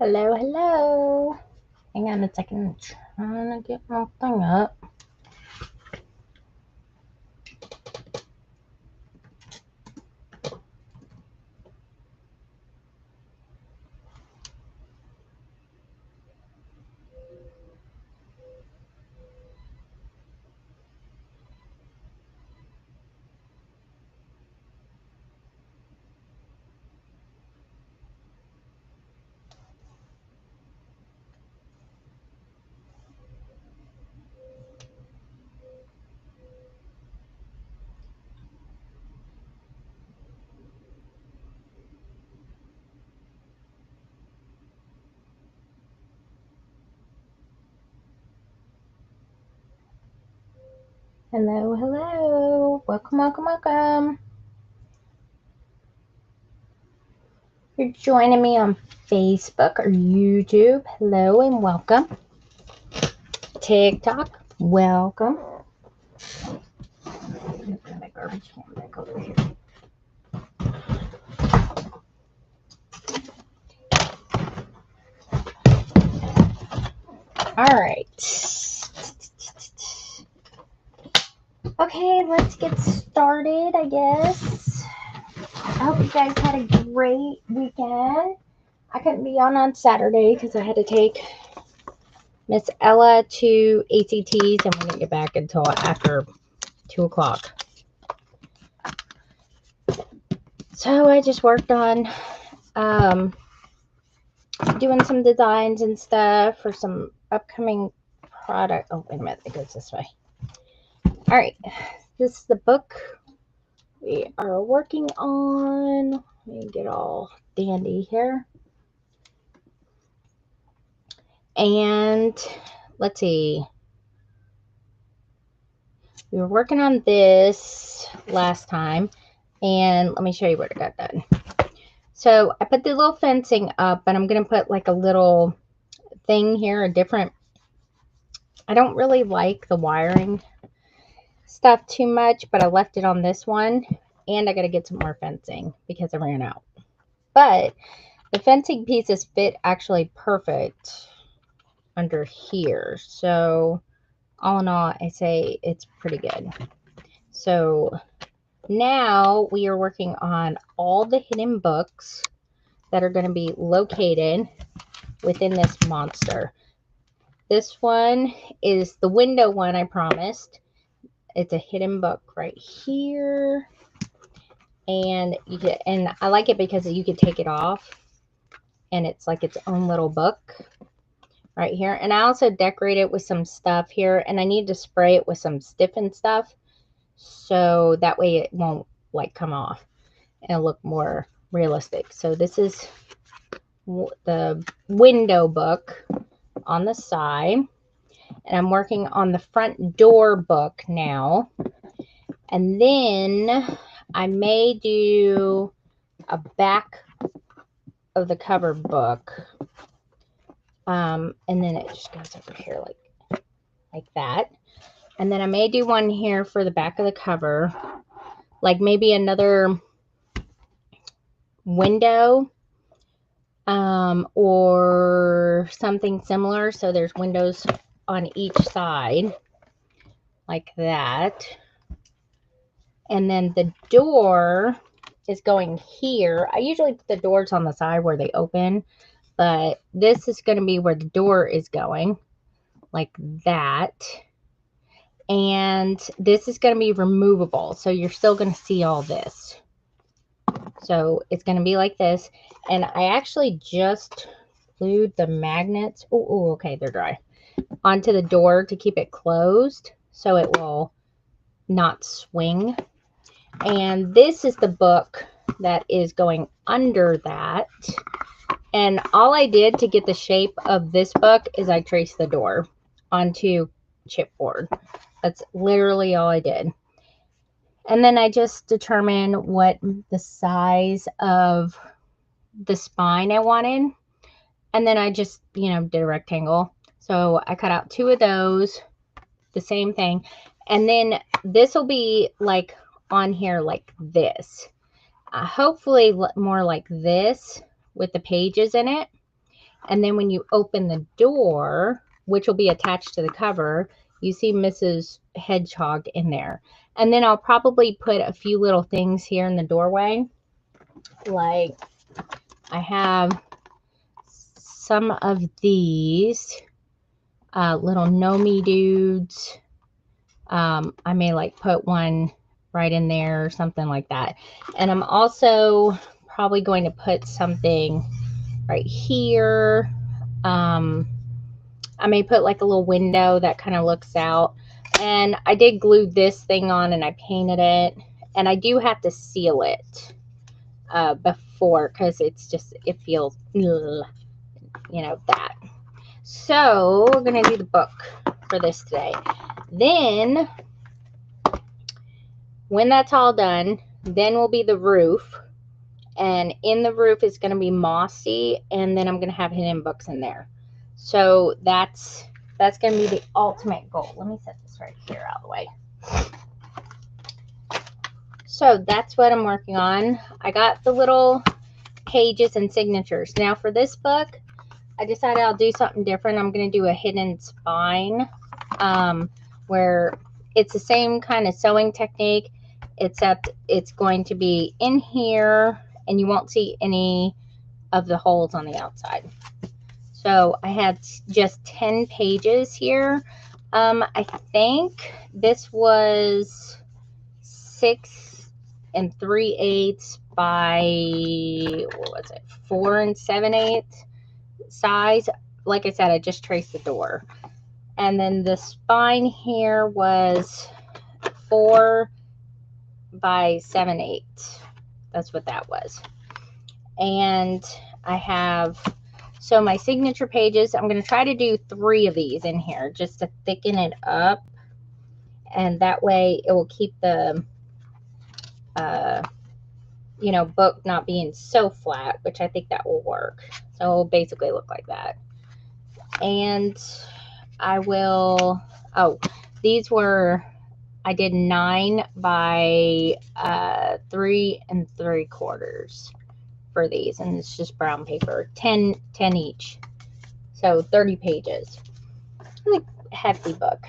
Hello, hello. Hang on a second. I'm trying to get my thing up. Hello, hello. Welcome, welcome, welcome. You're joining me on Facebook or YouTube. Hello and welcome. TikTok, welcome. I'm going to put my garbage can back over here. All right. Okay, let's get started, I guess. I hope you guys had a great weekend. I couldn't be on Saturday because I had to take Miss Ella to ACTs and we didn't get back until after 2 o'clock. So I just worked on doing some designs and stuff for some upcoming product. Oh, wait a minute. It goes this way. All right. This is the book we are working on. Let me get all dandy here. And let's see. We were working on this last time. And let me show you what I got done. So I put the little fencing up, and I'm going to put like a little thing here, I don't really like the wiring stuff too much, but I left it on this one, and I got to get some more fencing because I ran out. But the fencing pieces fit actually perfect under here. So all in all, I say it's pretty good. So now we are working on all the hidden books that are going to be located within this monster. This one is the window one I promised. It's a hidden book right here. And I like it because you could take it off and it's like its own little book right here. And I also decorate it with some stuff here, and I need to spray it with some stiffen stuff so that way it won't like come off and look more realistic. So this is the window book on the side, and I'm working on the front door book now. And then I may do a back of the cover book. And then it just goes over here like that. And then I may do one here for the back of the cover, like maybe another window or something similar. So there's windows on each side like that. And then the door is going here. I usually put the doors on the side where they open, but this is going to be where the door is going like that. And this is going to be removable. So you're still going to see all this. So it's going to be like this. And I actually just glued the magnets. Oh, okay, they're dry. Onto the door to keep it closed so it will not swing. And this is the book that is going under that. And all I did to get the shape of this book is I traced the door onto chipboard. That's literally all I did. And then I just determined what the size of the spine I wanted. And then I just, did a rectangle. So I cut out 2 of those, the same thing. And then this will be like on here like this. Hopefully more like this with the pages in it. And then when you open the door, which will be attached to the cover, you see Mrs. Hedgehog in there. And then I'll probably put a few little things here in the doorway. Like I have some of these little Nomi dudes. I may like put one right in there or something like that. And I'm also probably going to put something right here. I may put like a little window that kind of looks out. And I did glue this thing on and I painted it. And I do have to seal it before, because it's just, it feels, you know, that. So we're going to do the book for this today. Then when that's all done, then will be the roof. And in the roof is going to be mossy, and then I'm going to have hidden books in there. So that's going to be the ultimate goal. Let me set this right here out of the way. So that's what I'm working on. I got the little pages and signatures. Now for this book, I decided I'll do something different. I'm going to do a hidden spine, where it's the same kind of sewing technique, except it's going to be in here and you won't see any of the holes on the outside. So I had just 10 pages here. I think this was 6 3/8 by, what was it, 4 7/8 size. Like I said, I just traced the door. And then the spine here was 4 by 7/8. That's what that was. And I have, so my signature pages, I'm going to try to do 3 of these in here just to thicken it up. And that way it will keep the, you know, book not being so flat, which I think that will work. So it will basically look like that. And I will, oh, these were, I did 9 by 3 3/4 for these, and it's just brown paper, 10 each, so 30 pages. Really hefty book.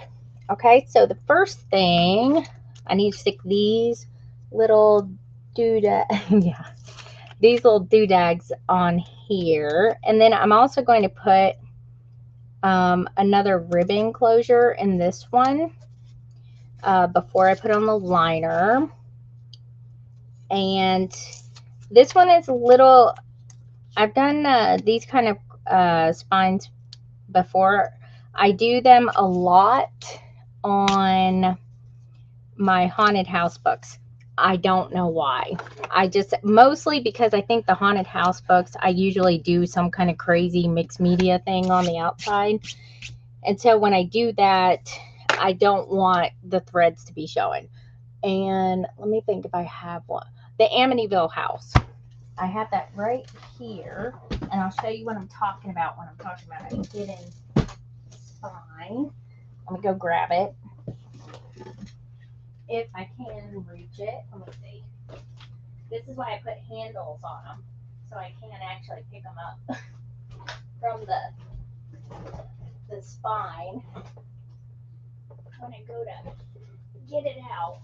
Okay, so the first thing, I need to stick these little yeah, these little doodads on here, and then I'm also going to put another ribbon closure in this one before I put on the liner. And this one is a little, I've done these kind of spines before. I do them a lot on my haunted house books. I don't know why. I just, mostly because I think the haunted house books, I usually do some kind of crazy mixed media thing on the outside. And so when I do that, I don't want the threads to be showing. And let me think if I have one. The Amityville house. I have that right here. And I'll show you what I'm talking about when I'm talking about a hidden spine. Let me go grab it. If I can reach it. Let me see. This is why I put handles on them, so I can actually pick them up from the spine when I go to get it out.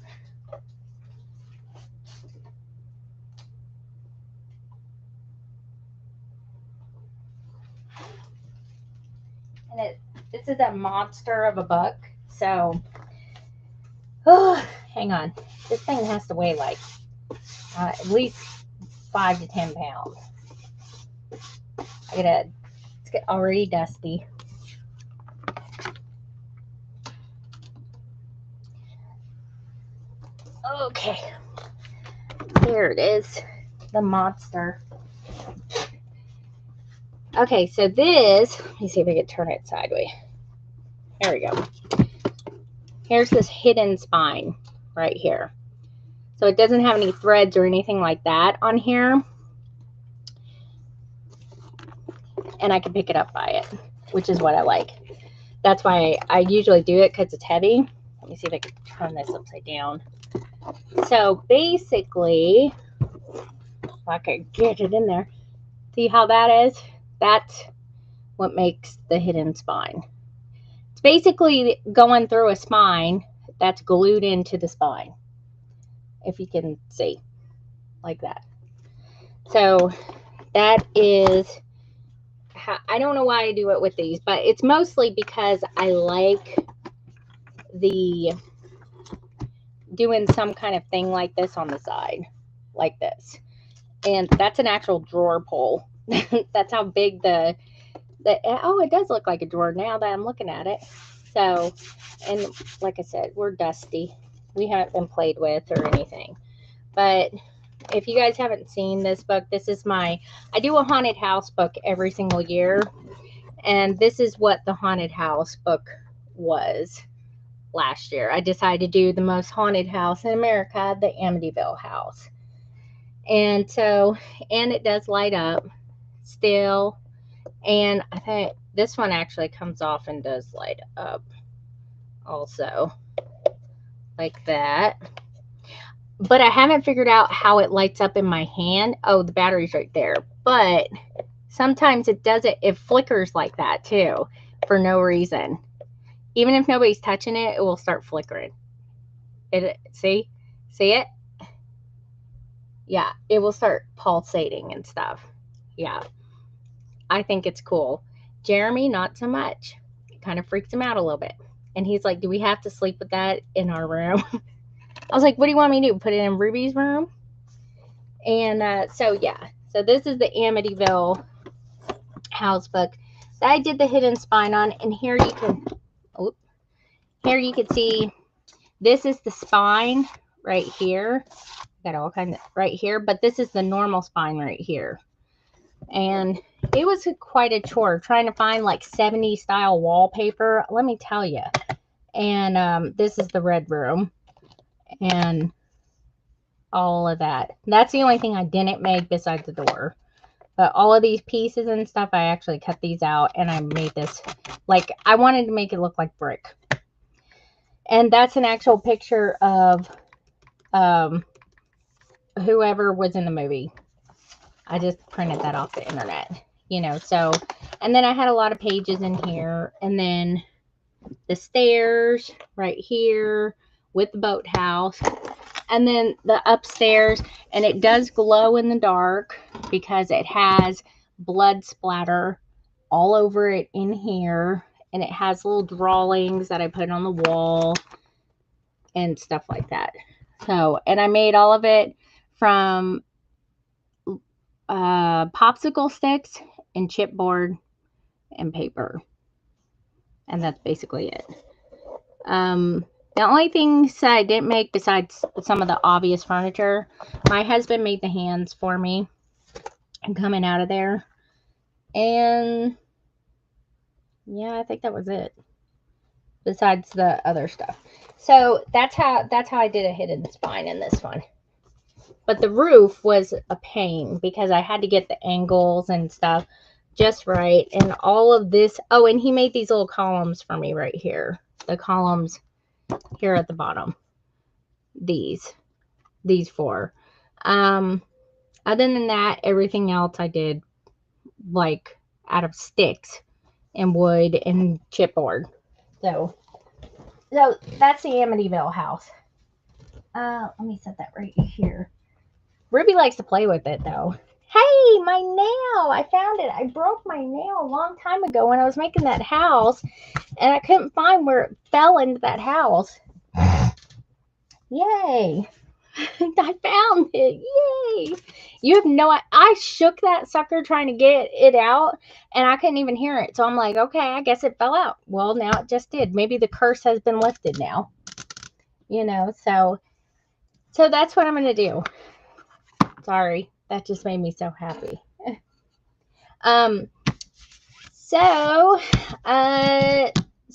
And this is a monster of a book, so hang on. This thing has to weigh like at least 5 to 10 pounds. It's already dusty. Okay, there it is, the monster. Okay, so this, let me see if I can turn it sideways. There we go. Here's this hidden spine right here. So it doesn't have any threads or anything like that on here. And I can pick it up by it, which is what I like. That's why I usually do it, because it's heavy. Let me see if I can turn this upside down. So basically, if I could get it in there. See how that is? what makes the hidden spine. It's basically going through a spine that's glued into the spine, if you can see, like that. So that is how, I don't know why I do it with these, but it's mostly because I like the doing some kind of thing like this on the side, like this. And that's an actual drawer pull. That's how big oh, it does look like a drawer now that I'm looking at it. So, and like I said, we're dusty. We haven't been played with or anything. But if you guys haven't seen this book, this is I do a haunted house book every single year. And this is what the haunted house book was last year. I decided to do the most haunted house in America, the Amityville house. And so, and it does light up still. And I think this one actually comes off and does light up also, like that. But I haven't figured out how it lights up in my hand. Oh, the battery's right there. But sometimes it does it. It flickers like that too, for no reason. Even if nobody's touching it, it will start flickering. See it? Yeah, it will start pulsating and stuff. Yeah, I think it's cool. Jeremy, not so much. It kind of freaks him out a little bit. And he's like, do we have to sleep with that in our room? I was like, what do you want me to do? Put it in Ruby's room? And so, yeah. So this is the Amityville house book that I did the hidden spine on. And here you can see, this is the spine right here. Got all kinds of right here, but this is the normal spine right here. And it was quite a chore trying to find like 70s style wallpaper, let me tell you. And this is the red room and all of that. That's the only thing I didn't make besides the door. But all of these pieces and stuff, I actually cut these out and I made this, like, I wanted to make it look like brick. And that's an actual picture of whoever was in the movie. I just printed that off the internet, you know. So, and then I had a lot of pages in here, and then the stairs right here with the boathouse, and then the upstairs, and it does glow in the dark because it has blood splatter all over it in here, and it has little drawings that I put on the wall and stuff like that. So, and I made all of it from popsicle sticks and chipboard and paper, and that's basically it. The only things I didn't make besides some of the obvious furniture, my husband made the hands for me and coming out of there, and yeah, I think that was it besides the other stuff. So that's how I did a hidden spine in this one. But the roof was a pain because I had to get the angles and stuff just right. And all of this. Oh, and he made these little columns for me right here. The columns here at the bottom. These 4. Other than that, everything else I did like out of sticks and wood and chipboard. So that's the Amityville house. Let me set that right here. Ruby likes to play with it though. Hey, my nail! I found it. I broke my nail a long time ago when I was making that house, and I couldn't find where it fell into that house. Yay! I found it. Yay! You have no idea. I shook that sucker trying to get it out, and I couldn't even hear it. So I'm like, okay, I guess it fell out. Well, now it just did. Maybe the curse has been lifted now. You know, so that's what I'm going to do. Sorry, that just made me so happy. So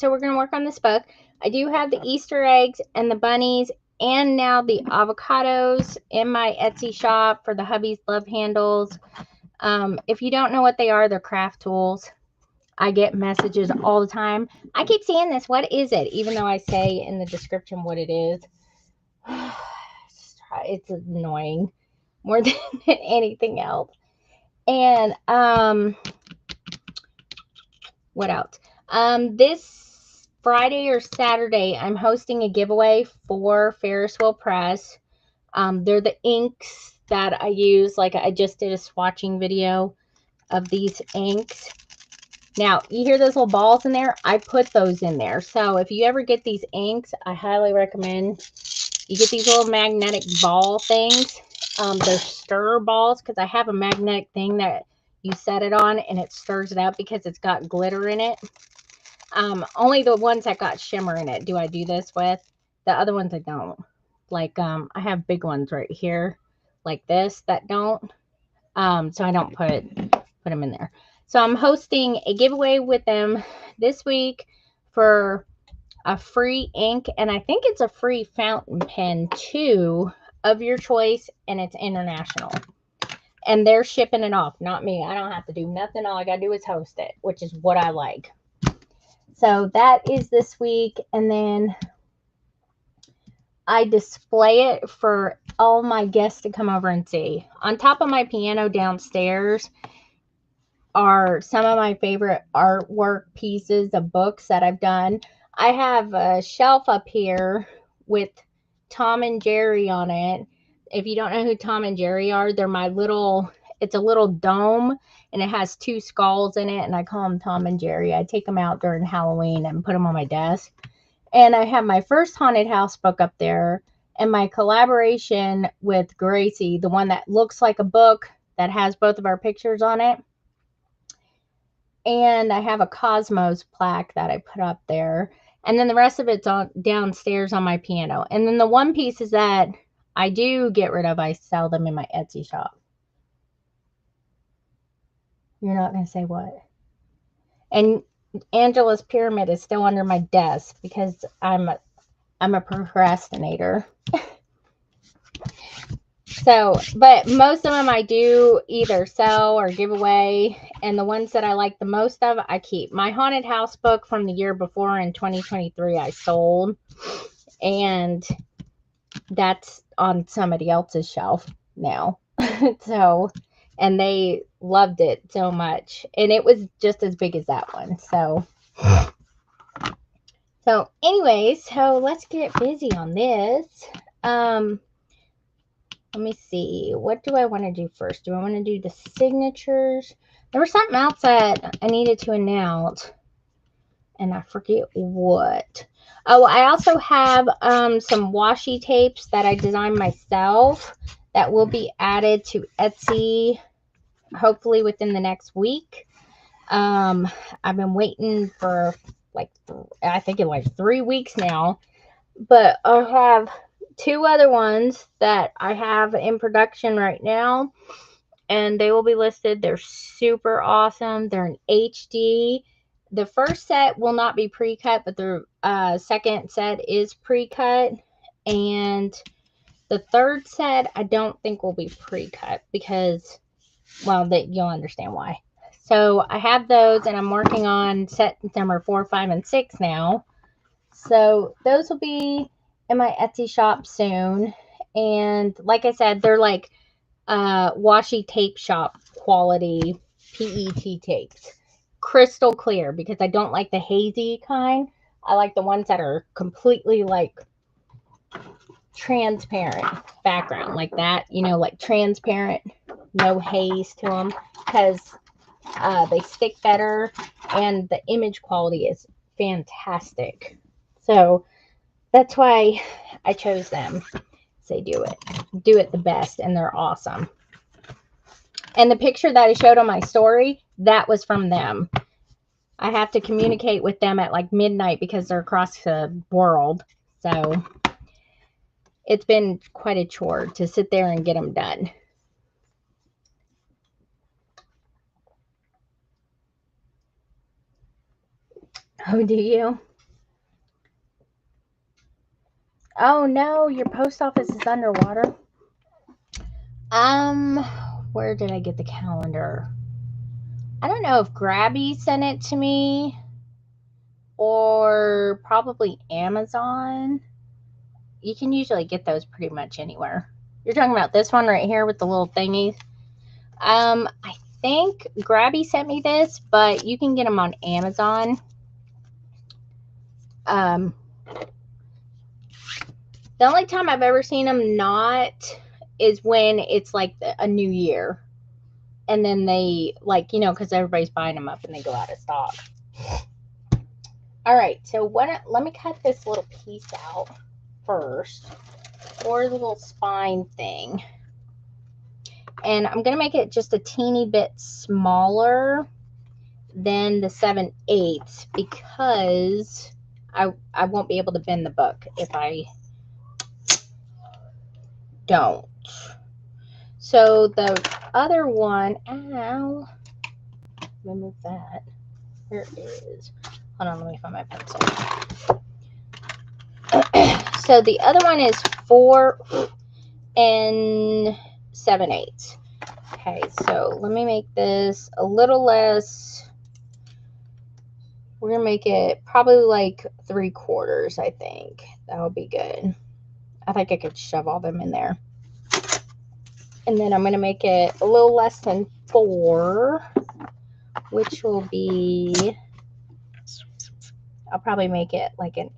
we're going to work on this book. I do have the Easter eggs and the bunnies and now the avocados in my Etsy shop for the hubby's love handles. If you don't know what they are, they're craft tools. I get messages all the time. I keep seeing this. What is it? Even though I say in the description what it is. It's annoying more than anything else. And What else? This Friday or Saturday, I'm hosting a giveaway for Ferris Wheel Press. They're the inks that I use. Like, I just did a swatching video of these inks. Now, you hear those little balls in there? I put those in there. So if you ever get these inks, I highly recommend you get these little magnetic ball things. They're stir balls, because I have a magnetic thing that you set it on and it stirs it up because it's got glitter in it. Only the ones that got shimmer in it do I do this with. The other ones I don't. Like, I have big ones right here like this that don't. So I don't put them in there. So I'm hosting a giveaway with them this week for a free ink, and I think it's a free fountain pen too, of your choice, and it's international. And they're shipping it off, not me. I don't have to do nothing. All I gotta do is host it, which is what I like. So that is this week, and then I display it for all my guests to come over and see. On top of my piano downstairs are some of my favorite artwork pieces of books that I've done. I have a shelf up here with Tom and Jerry on it. If you don't know who Tom and Jerry are, they're my little, it's a little dome, and it has two skulls in it, and I call them Tom and Jerry. I take them out during Halloween and put them on my desk. And I have my first haunted house book up there, and my collaboration with Gracie, the one that looks like a book that has both of our pictures on it. And I have a Cosmos plaque that I put up there. And then the rest of it's on downstairs on my piano. And then the one pieces that I do get rid of, I sell them in my Etsy shop. You're not going to say what? And Angela's pyramid is still under my desk because I'm a procrastinator. So, but most of them I do either sell or give away, and the ones that I like the most of, I keep. My haunted house book from the year before in 2023, I sold, and that's on somebody else's shelf now. So, and they loved it so much, and it was just as big as that one. So anyways, so let's get busy on this. Let me see. What do I want to do first? Do I want to do the signatures? There was something else that I needed to announce, and I forget what. Oh, I also have some washi tapes that I designed myself that will be added to Etsy hopefully within the next week. I've been waiting for I think it's like 3 weeks now, but I have 2 other ones that I have in production right now, and they will be listed. They're super awesome. They're in HD. The first set will not be pre-cut, but the second set is pre-cut, and the third set I don't think will be pre-cut because, well, you'll understand why. So I have those, and I'm working on set number 4, 5, and 6 now. So those will be in my Etsy shop soon. And like I said, they're like washi tape shop quality PET tapes. Crystal clear, because I don't like the hazy kind. I like the ones that are completely like transparent background, like that, you know, like transparent, no haze to them, because they stick better and the image quality is fantastic. So that's why I chose them. They do it the best, and they're awesome. And the picture that I showed on my story, that was from them. I have to communicate with them at like midnight because they're across the world. So it's been quite a chore to sit there and get them done. Oh, do you? Oh no, your post office is underwater. Where did I get the calendar? I don't know if Grabby sent it to me or probably Amazon. You can usually get those pretty much anywhere. You're talking about this one right here with the little thingies. I think Grabby sent me this, but you can get them on Amazon. The only time I've ever seen them not is when it's like a new year. And then they, like, you know, because everybody's buying them up and they go out of stock. All right, so let me cut this little piece out first, or the little spine thing. And I'm going to make it just a teeny bit smaller than the 7/8 because I won't be able to bend the book if I don't. So the other one, ow, let me move that. Where is, hold on, let me find my pencil. So the other one is 4 7/8. Okay, so let me make this a little less. We're gonna make it probably like 3/4, I think. That would be good. I think I could shove all them in there. And then I'm gonna make it a little less than 4, which will be, I'll probably make it like an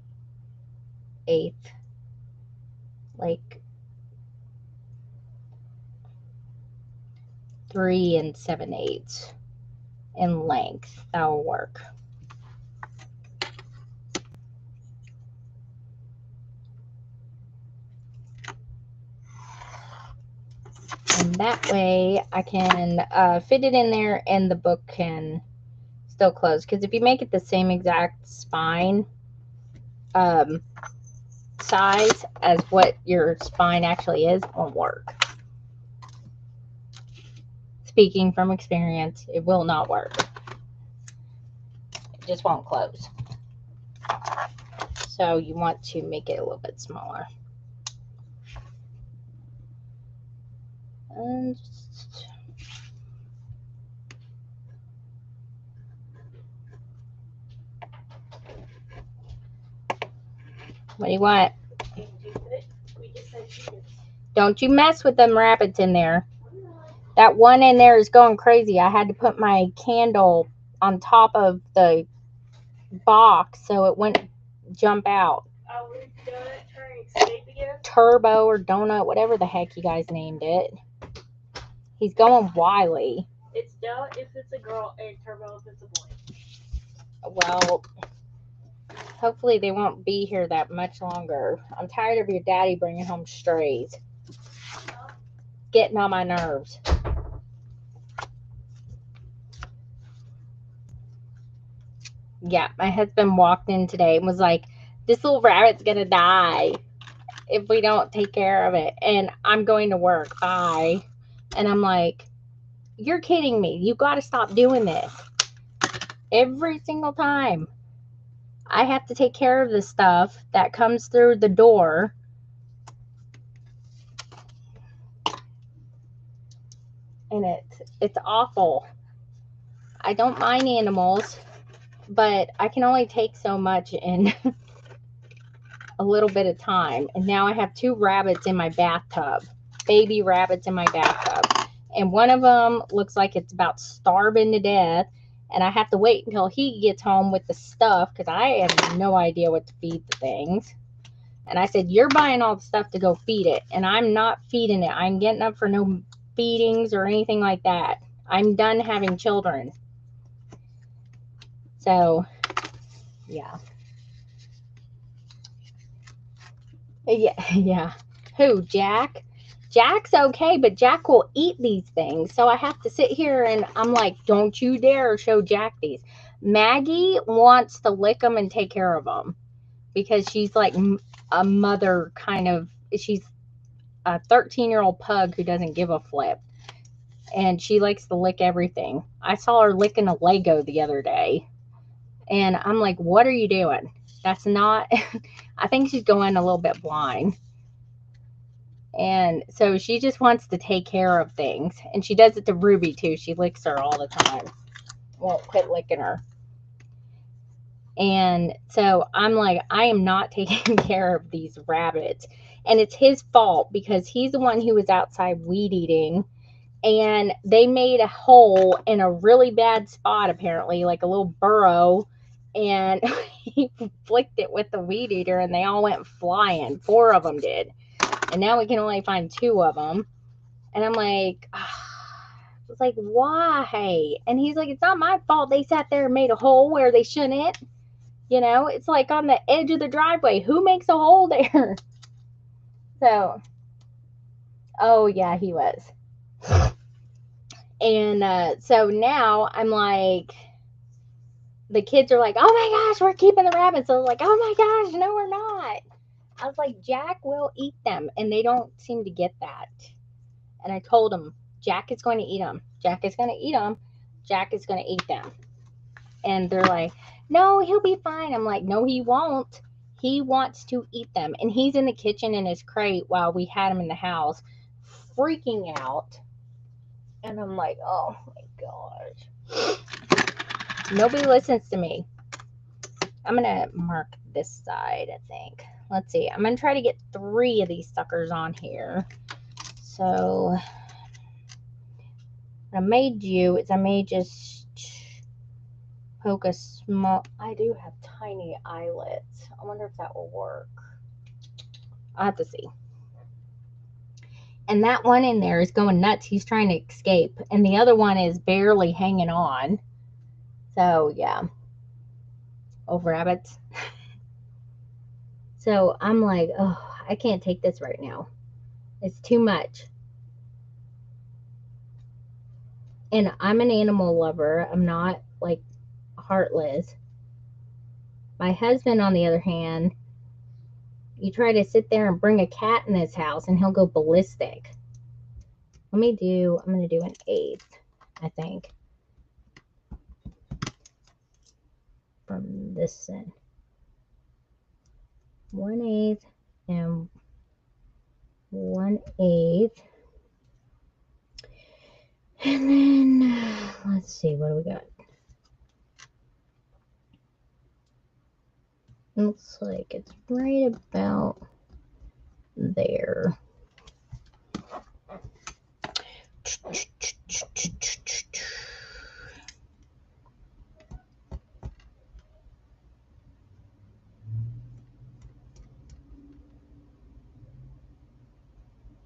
1/8, like 3 7/8 in length. That will work. And that way I can fit it in there and the book can still close. Because if you make it the same exact spine size as what your spine actually is, it won't work. Speaking from experience, it will not work. It just won't close. So you want to make it a little bit smaller. And just, what do you want? Don't you mess with them rabbits in there. That one in there is going crazy. I had to put my candle on top of the box so it wouldn't jump out. Turbo or Donut, whatever the heck you guys named it. He's going wily. It's Donut if it's a girl and Turbo if it's a boy. Well, hopefully they won't be here that much longer. I'm tired of your daddy bringing home strays. Getting on my nerves. Yeah, my husband walked in today and was like, this little rabbit's gonna die if we don't take care of it. And I'm going to work. Bye. And I'm like, you're kidding me. You got to stop doing this. Every single time I have to take care of the stuff that comes through the door. And it's awful. I don't mind animals, but I can only take so much in a little bit of time. And now I have 2 rabbits in my bathtub. Baby rabbits in my bathtub. And one of them looks like it's about starving to death. And I have to wait until he gets home with the stuff because I have no idea what to feed the things. And I said, you're buying all the stuff to go feed it. And I'm not feeding it. I'm getting up for no feedings or anything like that. I'm done having children. So, yeah. Yeah. Who, Jack? Jack's okay, but Jack will eat these things. So I have to sit here and I'm like, don't you dare show Jack these. Maggie wants to lick them and take care of them because she's like a mother kind of, she's a 13-year-old pug who doesn't give a flip. And she likes to lick everything. I saw her licking a Lego the other day. And I'm like, what are you doing? That's not, I think she's going a little bit blind. And so she just wants to take care of things. And she does it to Ruby too. She licks her all the time. Won't quit licking her. And so I'm like, I am not taking care of these rabbits. And it's his fault because he's the one who was outside weed eating. and they made a hole in a really bad spot, apparently, like a little burrow, and he flicked it with the weed eater, and they all went flying. 4 of them did, and now we can only find 2 of them. And I'm like, it's like, why? And he's like, it's not my fault. They sat there and made a hole where they shouldn't. You know, it's like on the edge of the driveway. Who makes a hole there? So, oh yeah, he was. And so now I'm like, the kids are like, oh my gosh, we're keeping the rabbits. So I was like, oh my gosh, no, we're not. I was like, Jack will eat them. And they don't seem to get that. And I told them, Jack is going to eat them. Jack is going to eat them. Jack is going to eat them. And they're like, no, he'll be fine. I'm like, no, he won't. He wants to eat them. And he's in the kitchen in his crate while we had him in the house, freaking out. And I'm like, oh my gosh. Nobody listens to me. I'm going to mark this side, I think. Let's see. I'm going to try to get 3 of these suckers on here. So what I may do is I may just poke a small, I do have tiny eyelets. I wonder if that will work. I'll have to see. And that one in there is going nuts. He's trying to escape. And the other one is barely hanging on. So, yeah. Oh, rabbits. So, I'm like, oh, I can't take this right now. It's too much. And I'm an animal lover. I'm not, like, heartless. My husband, on the other hand, you try to sit there and bring a cat in his house and he'll go ballistic. I'm going to do an 1/8, I think. From this end. 1/8 and 1/8. And then, let's see, what do we got? Looks like it's right about there.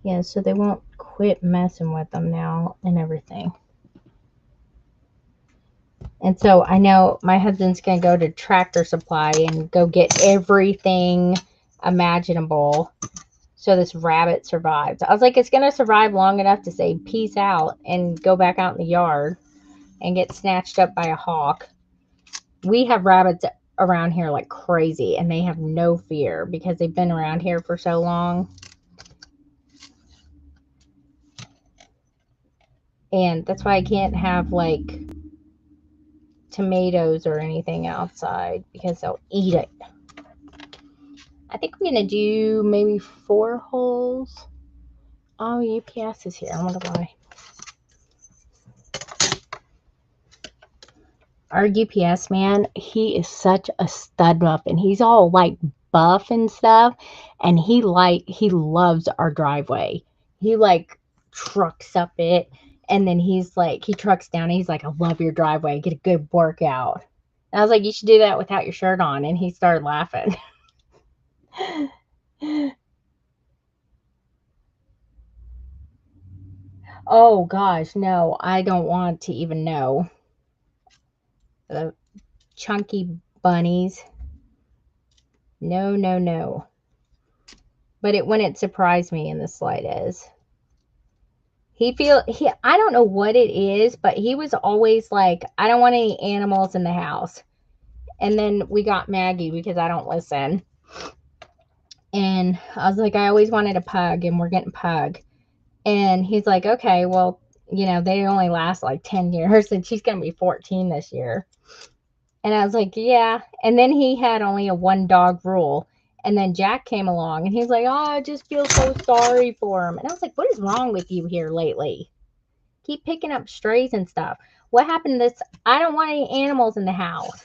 Yeah, so they won't quit messing with them now and everything. And so I know my husband's going to go to Tractor Supply and go get everything imaginable so this rabbit survives. I was like, it's going to survive long enough to say peace out and go back out in the yard and get snatched up by a hawk. We have rabbits around here like crazy, and they have no fear because they've been around here for so long. And that's why I can't have like tomatoes or anything outside because they'll eat it. I think I'm going to do maybe 4 holes. Oh, UPS is here. I wonder why. Our UPS man, he is such a stud muffin. He's all like buff and stuff, and he loves our driveway. He like trucks up it, and then he's like, he trucks down, and he's like, I love your driveway. Get a good workout. And I was like, you should do that without your shirt on, and he started laughing. Oh gosh, no, I don't want to even know. The chunky bunnies. No, no, no. But it wouldn't surprise me in the slightest. I don't know what it is, but he was always like, I don't want any animals in the house. And then we got Maggie because I don't listen. And I was like, I always wanted a pug, and we're getting pug. And he's like, okay, well, you know, they only last like 10 years, and she's going to be 14 this year. And I was like, yeah. And then he had only a 1-dog rule. And then Jack came along, and he's like, oh, I just feel so sorry for him. And I was like, what is wrong with you here lately? Keep picking up strays and stuff. What happened to this? I don't want any animals in the house.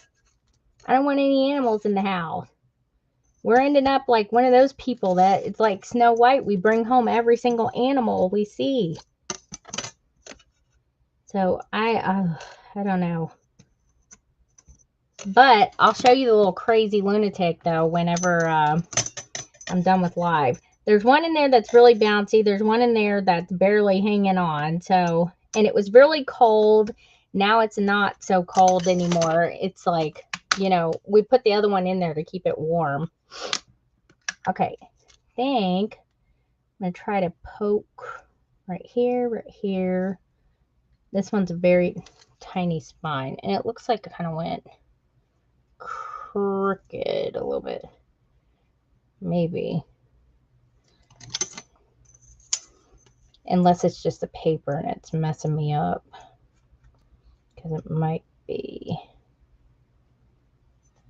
I don't want any animals in the house. We're ending up like one of those people that it's like Snow White. We bring home every single animal we see. So I don't know. But I'll show you the little crazy lunatic though whenever I'm done with live. There's one in there that's really bouncy. There's one in there that's barely hanging on. So, and it was really cold. Now it's not so cold anymore. It's like, you know, we put the other one in there to keep it warm. Okay, I think I'm going to try to poke right here, right here. This one's a very tiny spine, and it looks like it kind of went crooked a little bit. Maybe. Unless it's just the paper and it's messing me up. Because it might be.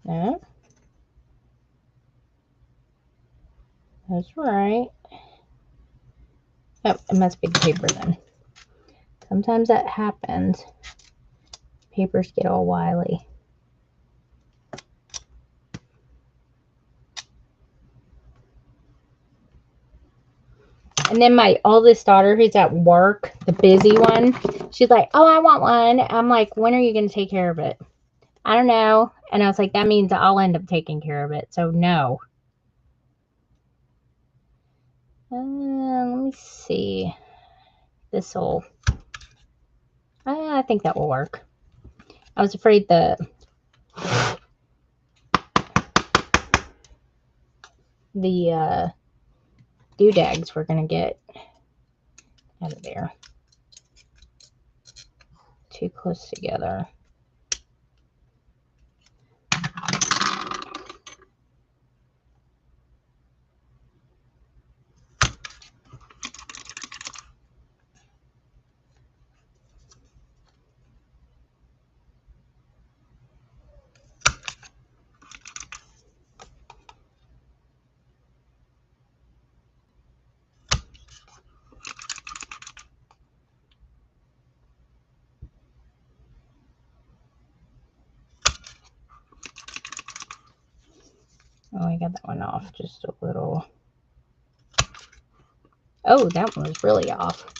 No? That's right. Oh, it must be the paper then. Sometimes that happens. Papers get all wily. And then my oldest daughter, who's at work, the busy one, she's like, oh, I want one. I'm like, when are you going to take care of it? I don't know. And I was like, that means I'll end up taking care of it. So no. Let me see. This will. I think that will work. I was afraid the doodads were going to get out of there. Too close together. Oh, I got that one off just a little. Oh, that one was really off.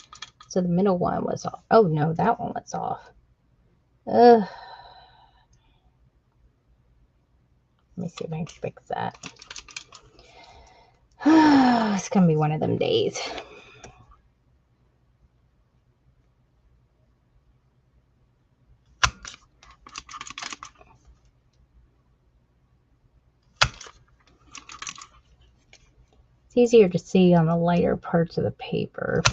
So the middle one was off. Oh, no, that one was off. Let me see if I can fix that. It's going to be one of them days. It's easier to see on the lighter parts of the paper.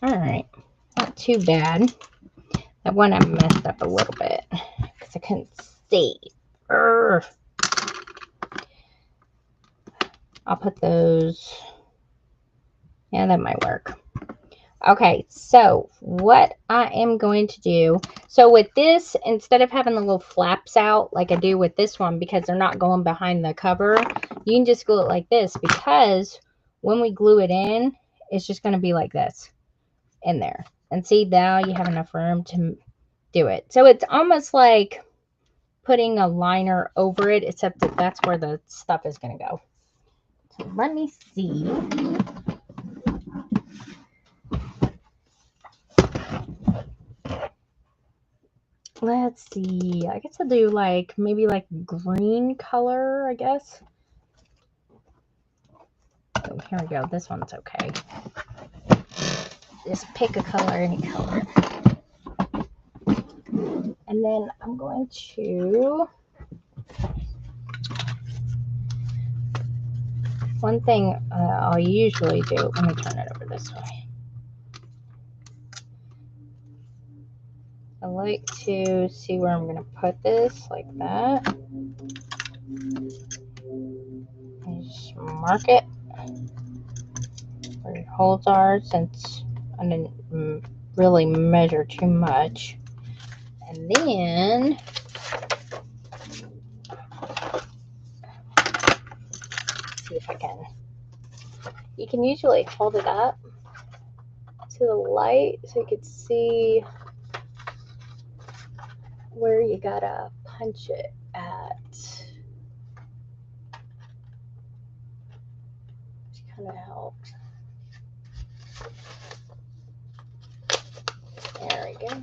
All right, not too bad. That one I messed up a little bit because I couldn't see. Urgh. I'll put those. Yeah, that might work. Okay, so what I am going to do, so with this, instead of having the little flaps out like I do with this one, because they're not going behind the cover, you can just glue it like this, because when we glue it in, it's just going to be like this in there. And see, now you have enough room to do it. So it's almost like putting a liner over it, except that that's where the stuff is going to go. So let me see. Let's see. I guess I'll do like maybe like green color, I guess. Oh, here we go. This one's okay. Just pick a color, any color. And then I'm going to, one thing I'll usually do, let me turn it over this way. I like to see where I'm going to put this, like that. And just mark it where your holes are, since I didn't really measure too much. And then see if I can. you can usually hold it up to the light so you can see where you gotta punch it at. Which kind of helps. There we go.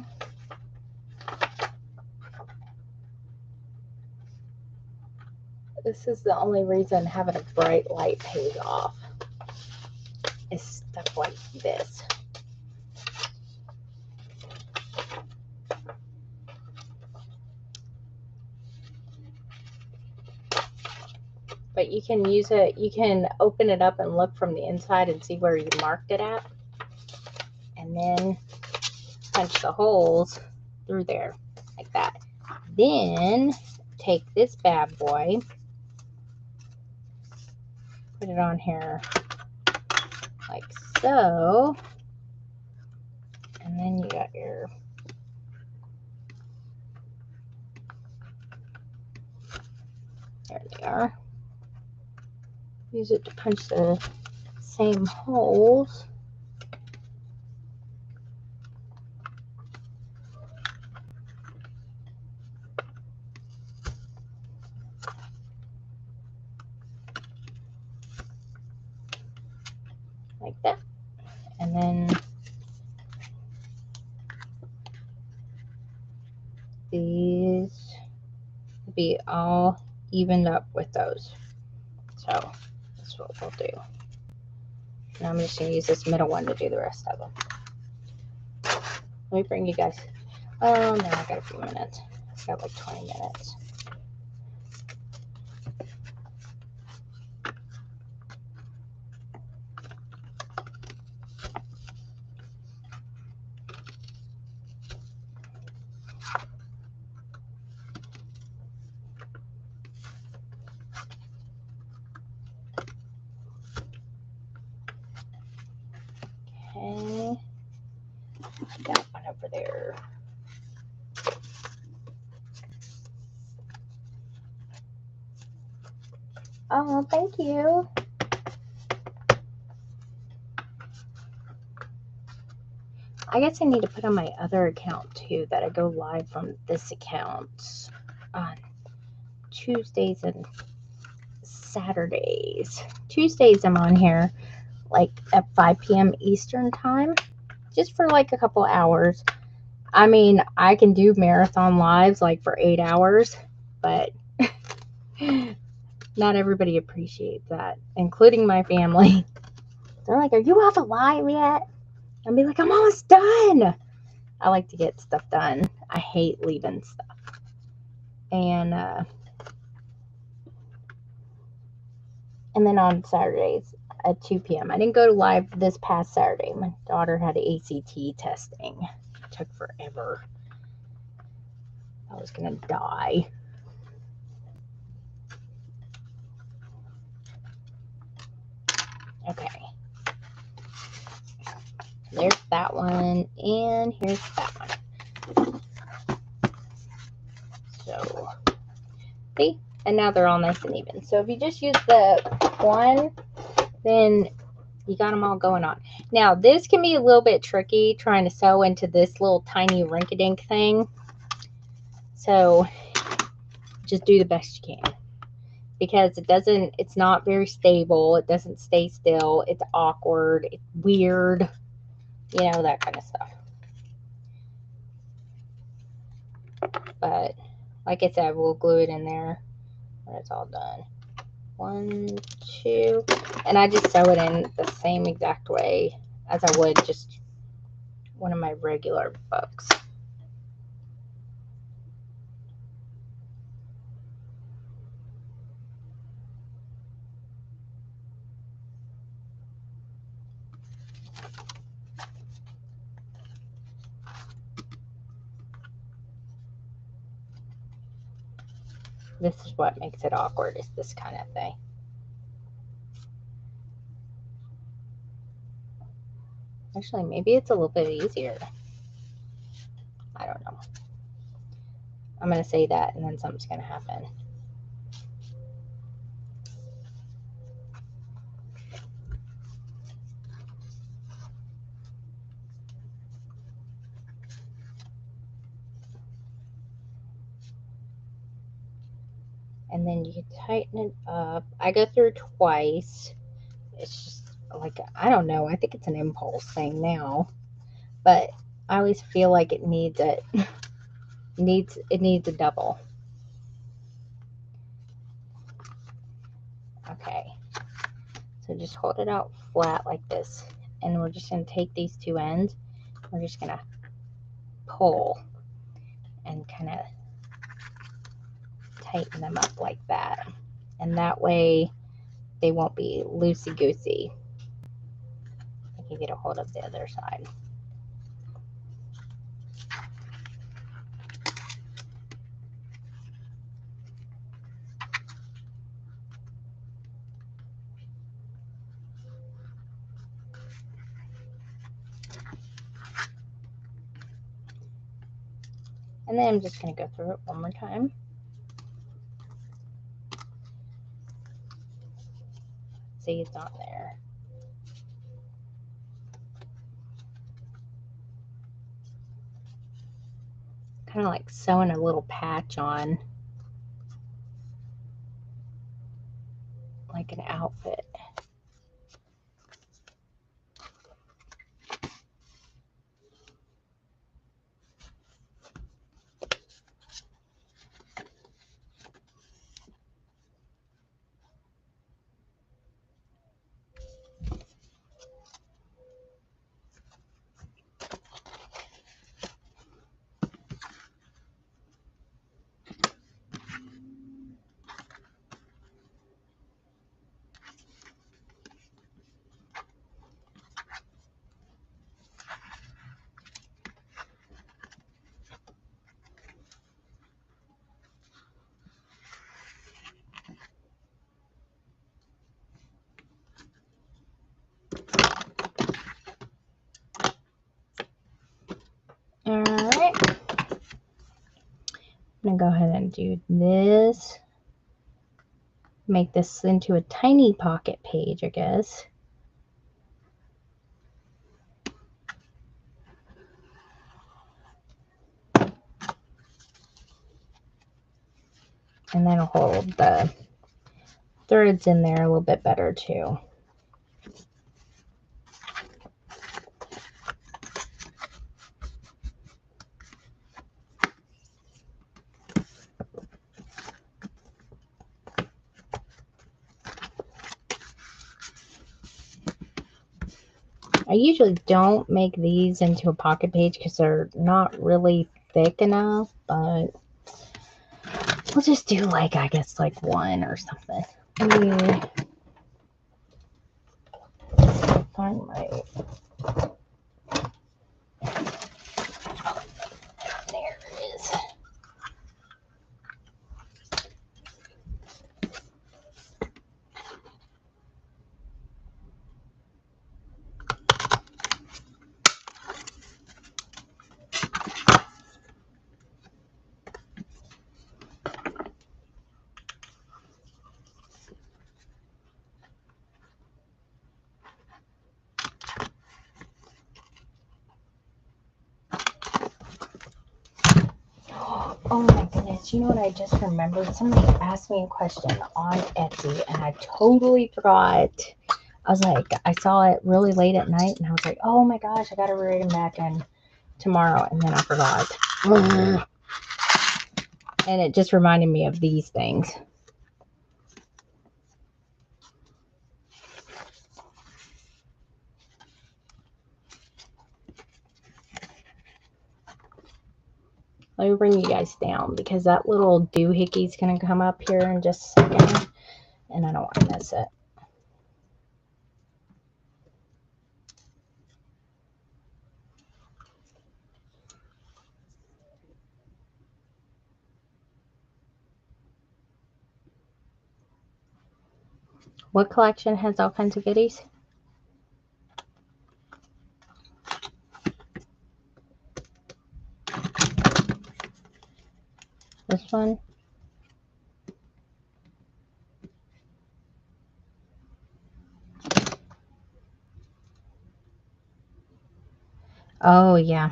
This is the only reason having a bright light pays off, is stuff like this. But you can use it, you can open it up and look from the inside and see where you marked it at. And then punch the holes through there like that. Then take this bad boy, put it on here like so. And then you got your there they are. Use it to punch the same holes. Like that. And then these will be all evened up with those. So that's what we'll do. Now I'm just going to use this middle one to do the rest of them. Let me bring you guys. Oh, no, I got a few minutes. I got like 20 minutes. Okay. That one over there. Oh, thank you. I guess I need to put on my other account too, that I go live from this account on Tuesdays and Saturdays. Tuesdays I'm on here like at 5 p.m. Eastern time, just for like a couple hours. I mean, I can do marathon lives like for 8 hours, but not everybody appreciates that, including my family. They're like, are you off a live yet? I'll be like, I'm almost done. I like to get stuff done. I hate leaving stuff. And then on Saturdays at 2 p.m. I didn't go to live this past Saturday. My daughter had ACT testing. It took forever. I was going to die. Okay. There's that one. And here's that one. So, see? And now they're all nice and even. So if you just use the one, then you got them all going on. Now, this can be a little bit tricky trying to sew into this little tiny rink-a-dink thing. So just do the best you can. Because it's not very stable. It doesn't stay still. It's awkward. It's weird. You know, that kind of stuff. But, like I said, we'll glue it in there when it's all done. 1, 2, and I just sew it in the same exact way as I would just one of my regular books. This is what makes it awkward, is this kind of thing. Actually, maybe it's a little bit easier. I don't know. I'm going to say that and then something's going to happen. and then you can tighten it up. I go through twice. It's just like, I don't know, I think it's an impulse thing now, but I always feel like it needs it. It needs a double. Okay, so just hold it out flat like this, and we're just going to take these two ends, we're just going to pull and kind of tighten them up like that, and that way they won't be loosey-goosey. I can get a hold of the other side. And then I'm just going to go through it one more time. See, it's on there. Kind of like sewing a little patch on, like an outfit. Alright, I'm going to go ahead and do this. Make this into a tiny pocket page, I guess. And that'll hold the threads in there a little bit better too. I usually don't make these into a pocket page because they're not really thick enough, but we'll just do like, I guess, like one or something. Let me find my... There it is. Oh my goodness, you know what I just remembered? Somebody asked me a question on Etsy and I totally forgot. I was like, I saw it really late at night and I was like, oh my gosh, I gotta read them back in tomorrow, and then I forgot. And it just reminded me of these things. Let me bring you guys down because that little doohickey is going to come up here in just a second, and I don't want to miss it. What collection has all kinds of goodies? This one? Oh, yeah.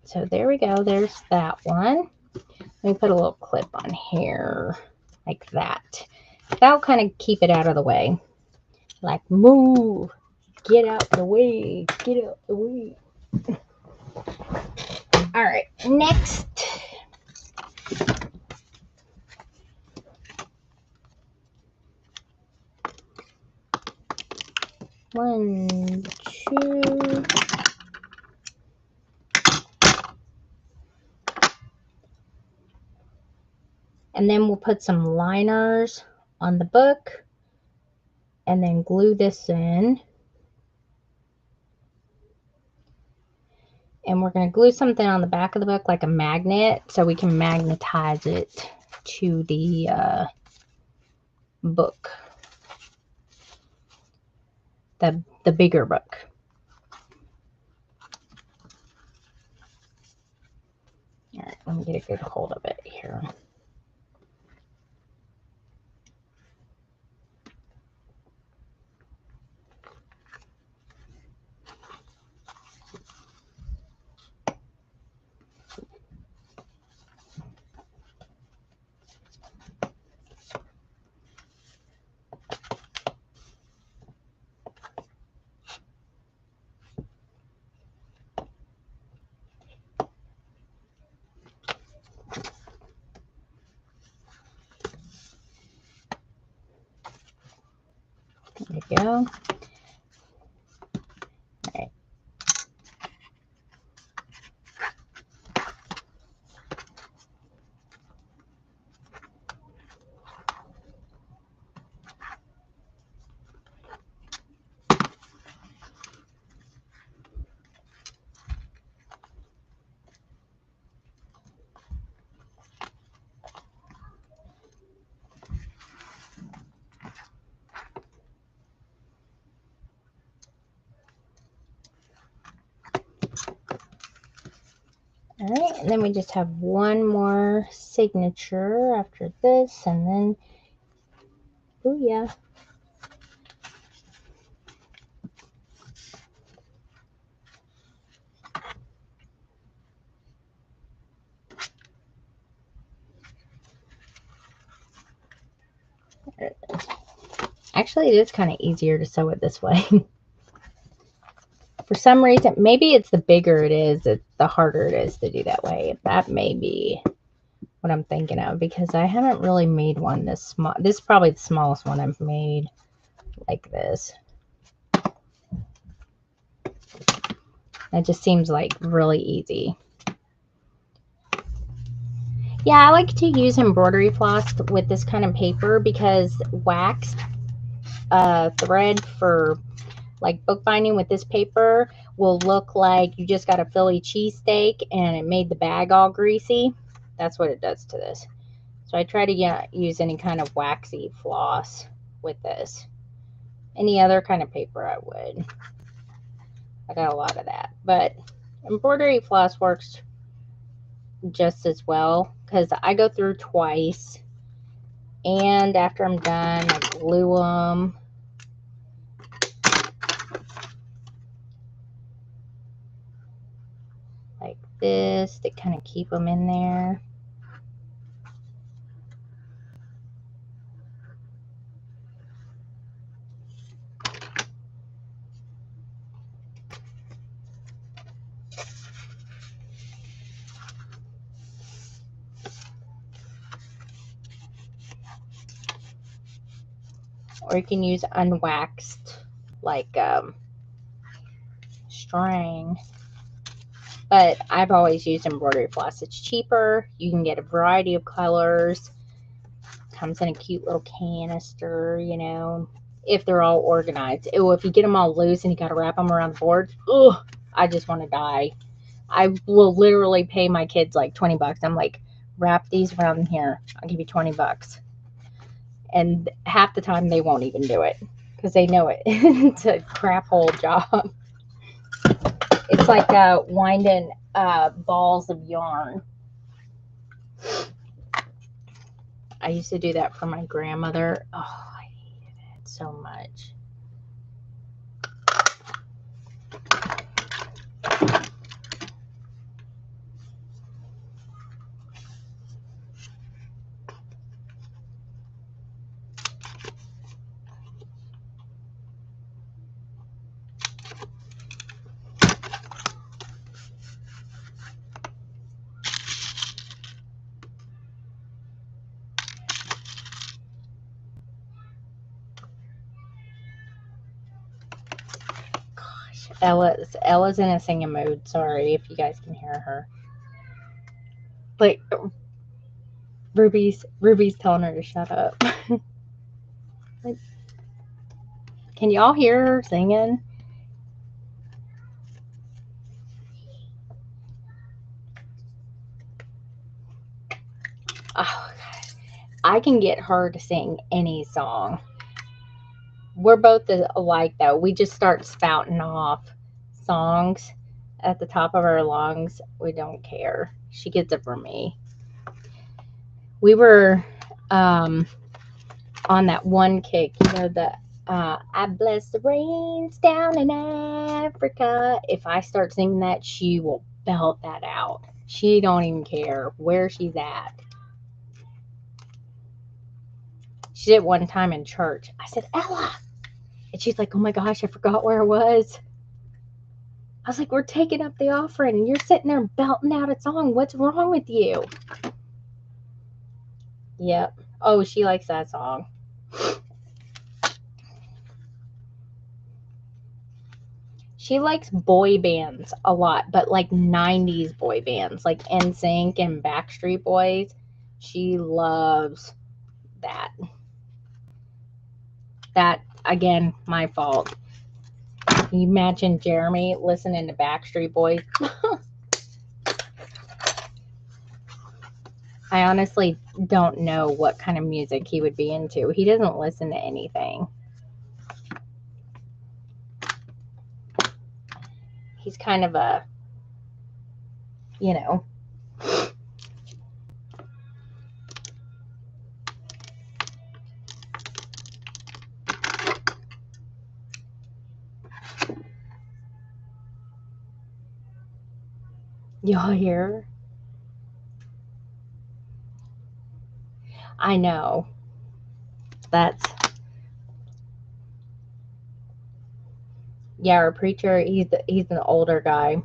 so there we go. There's that one. Let me put a little clip on here like that. That'll kind of keep it out of the way. Like, move, get out the way, get out the way. All right, next. One, two. And then we'll put some liners on the book and then glue this in. And we're going to glue something on the back of the book like a magnet so we can magnetize it to the book. The bigger book. All right, let me get a good hold of it here. There we go. All right. All right, and then we just have one more signature after this, and then, oh yeah. Actually, it is kind of easier to sew it this way. For some reason, maybe it's the bigger it is, the harder it is to do that way. That may be what I'm thinking of, because I haven't really made one this small. This is probably the smallest one I've made like this. It just seems like really easy. Yeah, I like to use embroidery floss with this kind of paper because waxed thread for like bookbinding with this paper will look like you just got a Philly cheesesteak and it made the bag all greasy. That's what it does to this. So I try to use any kind of waxy floss with this. Any other kind of paper I would. I got a lot of that. But embroidery floss works just as well because I go through twice. And after I'm done, I glue them. Like this to kind of keep them in there. Or you can use unwaxed like string. But I've always used embroidery floss. It's cheaper. You can get a variety of colors. Comes in a cute little canister, you know, if they're all organized. Oh, if you get them all loose and you got to wrap them around the board, ugh, I just want to die. I will literally pay my kids like 20 bucks. I'm like, wrap these around here. I'll give you 20 bucks. And half the time they won't even do it because they know it. It's a crap hole job. It's like winding balls of yarn. I used to do that for my grandmother. Oh, I hated it so much. Ella's in a singing mood. Sorry if you guys can hear her. But Ruby's telling her to shut up. Like, can y'all hear her singing? Oh God. I can get her to sing any song. We're both alike though. We just start spouting off songs at the top of our lungs. We don't care. She gets it from me. We were on that one kick, the I bless the rains down in Africa. If I start singing that, she will belt that out. She don't even care where she's at. She did one time in church. I said, Ella. And she's like, oh my gosh, I forgot where it was. I was like, we're taking up the offering and you're sitting there belting out a song. What's wrong with you? Yep. Oh, she likes that song. She likes boy bands a lot, but like 90s boy bands, like NSYNC and Backstreet Boys. She loves that. That, again, my fault. You imagine Jeremy listening to Backstreet Boys? I honestly don't know what kind of music he would be into. He doesn't listen to anything. He's kind of a, you know. Y'all hear? I know. That's, yeah, our preacher, he's an older guy.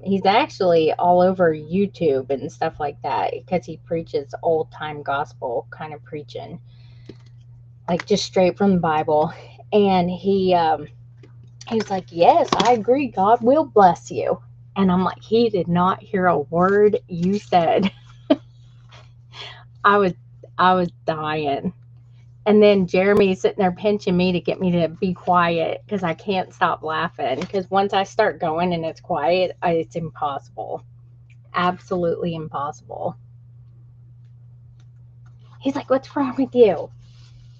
He's actually all over YouTube and stuff like that because he preaches old time gospel kind of preaching, like just straight from the Bible. And he was like, yes, I agree, God will bless you. And I'm like, he did not hear a word you said. I was dying. And then Jeremy's sitting there pinching me to get me to be quiet because I can't stop laughing. Because once I start going and it's quiet, it's impossible. Absolutely impossible. He's like, what's wrong with you?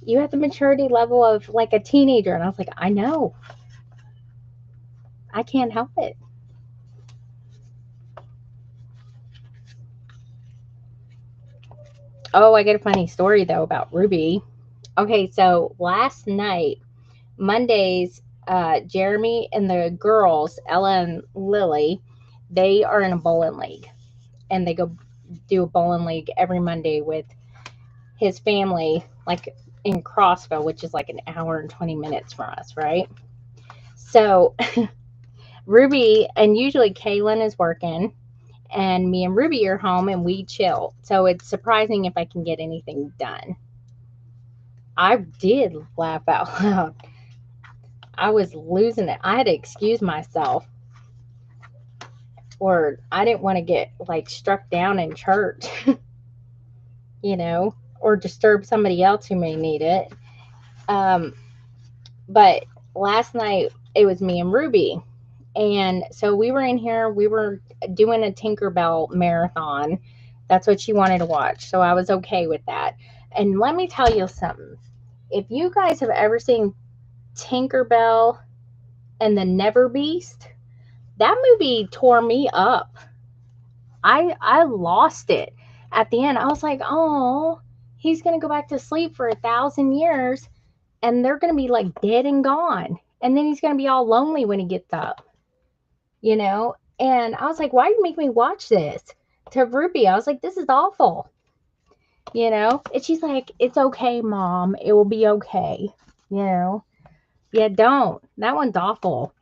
You have the maturity level of like a teenager. And I was like, I know. I can't help it. Oh, I got a funny story though about Ruby. Okay, so last night, Mondays, Jeremy and the girls, Ella and Lily, they are in a bowling league. And they go do a bowling league every Monday with his family, like in Crossville, which is like an hour and 20 minutes from us, right? So Ruby, and usually Kaylin is working, and me and Ruby are home and we chill. So it's surprising if I can get anything done. I did laugh out loud. I was losing it. I had to excuse myself, or I didn't want to get like struck down in church, or disturb somebody else who may need it. But last night it was me and Ruby. And so we were in here, we were doing a Tinkerbell marathon. That's what she wanted to watch. So I was okay with that. And let me tell you something. If you guys have ever seen Tinkerbell and the Never Beast, that movie tore me up. I lost it. At the end, I was like, oh, he's going to go back to sleep for 1,000 years and they're going to be like dead and gone. And then he's going to be all lonely when he gets up. And I was like, why do you make me watch this? To Ruby, I was like, this is awful. And she's like, it's okay, Mom. It will be okay. Yeah, don't. That one's awful.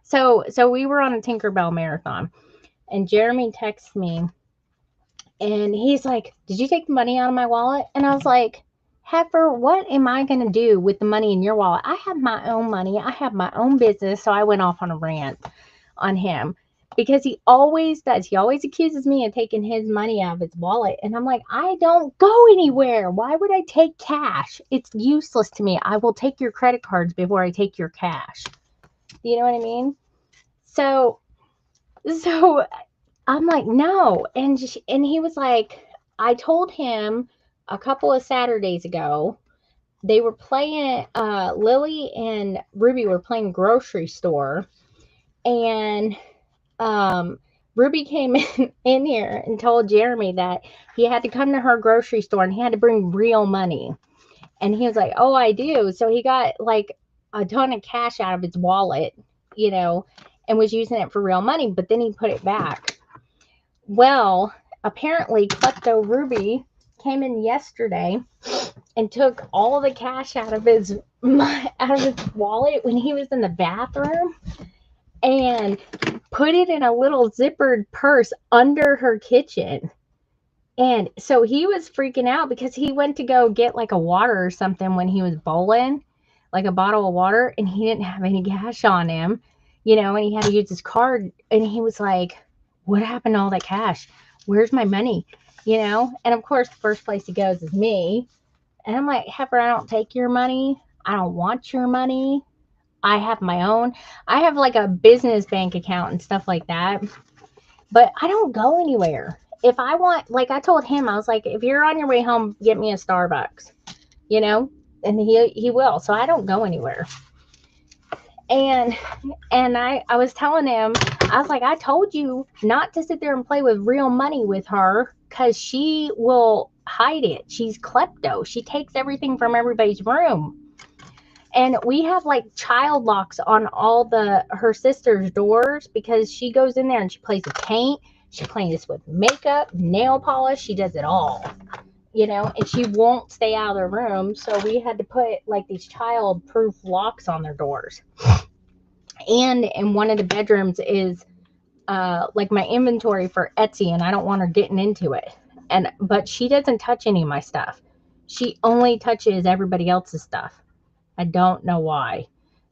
So we were on a Tinkerbell marathon, and Jeremy texts me, and he's like, did you take the money out of my wallet? And I was like, Heifer, what am I going to do with the money in your wallet? I have my own money. I have my own business. So I went off on a rant on him because he always does. He always accuses me of taking his money out of his wallet. And I'm like, I don't go anywhere. Why would I take cash? It's useless to me. I will take your credit cards before I take your cash. You know what I mean? So I'm like, no. And he was like, I told him a couple of Saturdays ago, they were playing, Lily and Ruby were playing grocery store. And Ruby came in here and told Jeremy that he had to come to her grocery store and he had to bring real money. And he was like, oh, I do. So he got like a ton of cash out of his wallet, you know, and was using it for real money, but then he put it back. Well, apparently Klepto Ruby came in yesterday and took all the cash out of his wallet when he was in the bathroom and put it in a little zippered purse under her kitchen. And so he was freaking out because he went to go get like a water or something when he was bowling, like a bottle of water, and he didn't have any cash on him, you know, and he had to use his card. And he was like, what happened to all that cash? Where's my money? You know? And of course, the first place he goes is me. And I'm like, Heifer, I don't take your money. I don't want your money. I have my own. I have like a business bank account and stuff like that. But I don't go anywhere. If I want, like I told him, I was like, if you're on your way home, get me a Starbucks, you know? And he will. So I don't go anywhere. And I was telling him, I was like, I told you not to sit there and play with real money with her because she will hide it. She's klepto. She takes everything from everybody's room. And we have like child locks on all her sister's doors because she goes in there and she plays with paint. She plays with makeup, nail polish. She does it all, you know, and she won't stay out of their room. So we had to put like these child-proof locks on their doors. And in one of the bedrooms is like my inventory for Etsy, and I don't want her getting into it. But she doesn't touch any of my stuff. She only touches everybody else's stuff. I don't know why.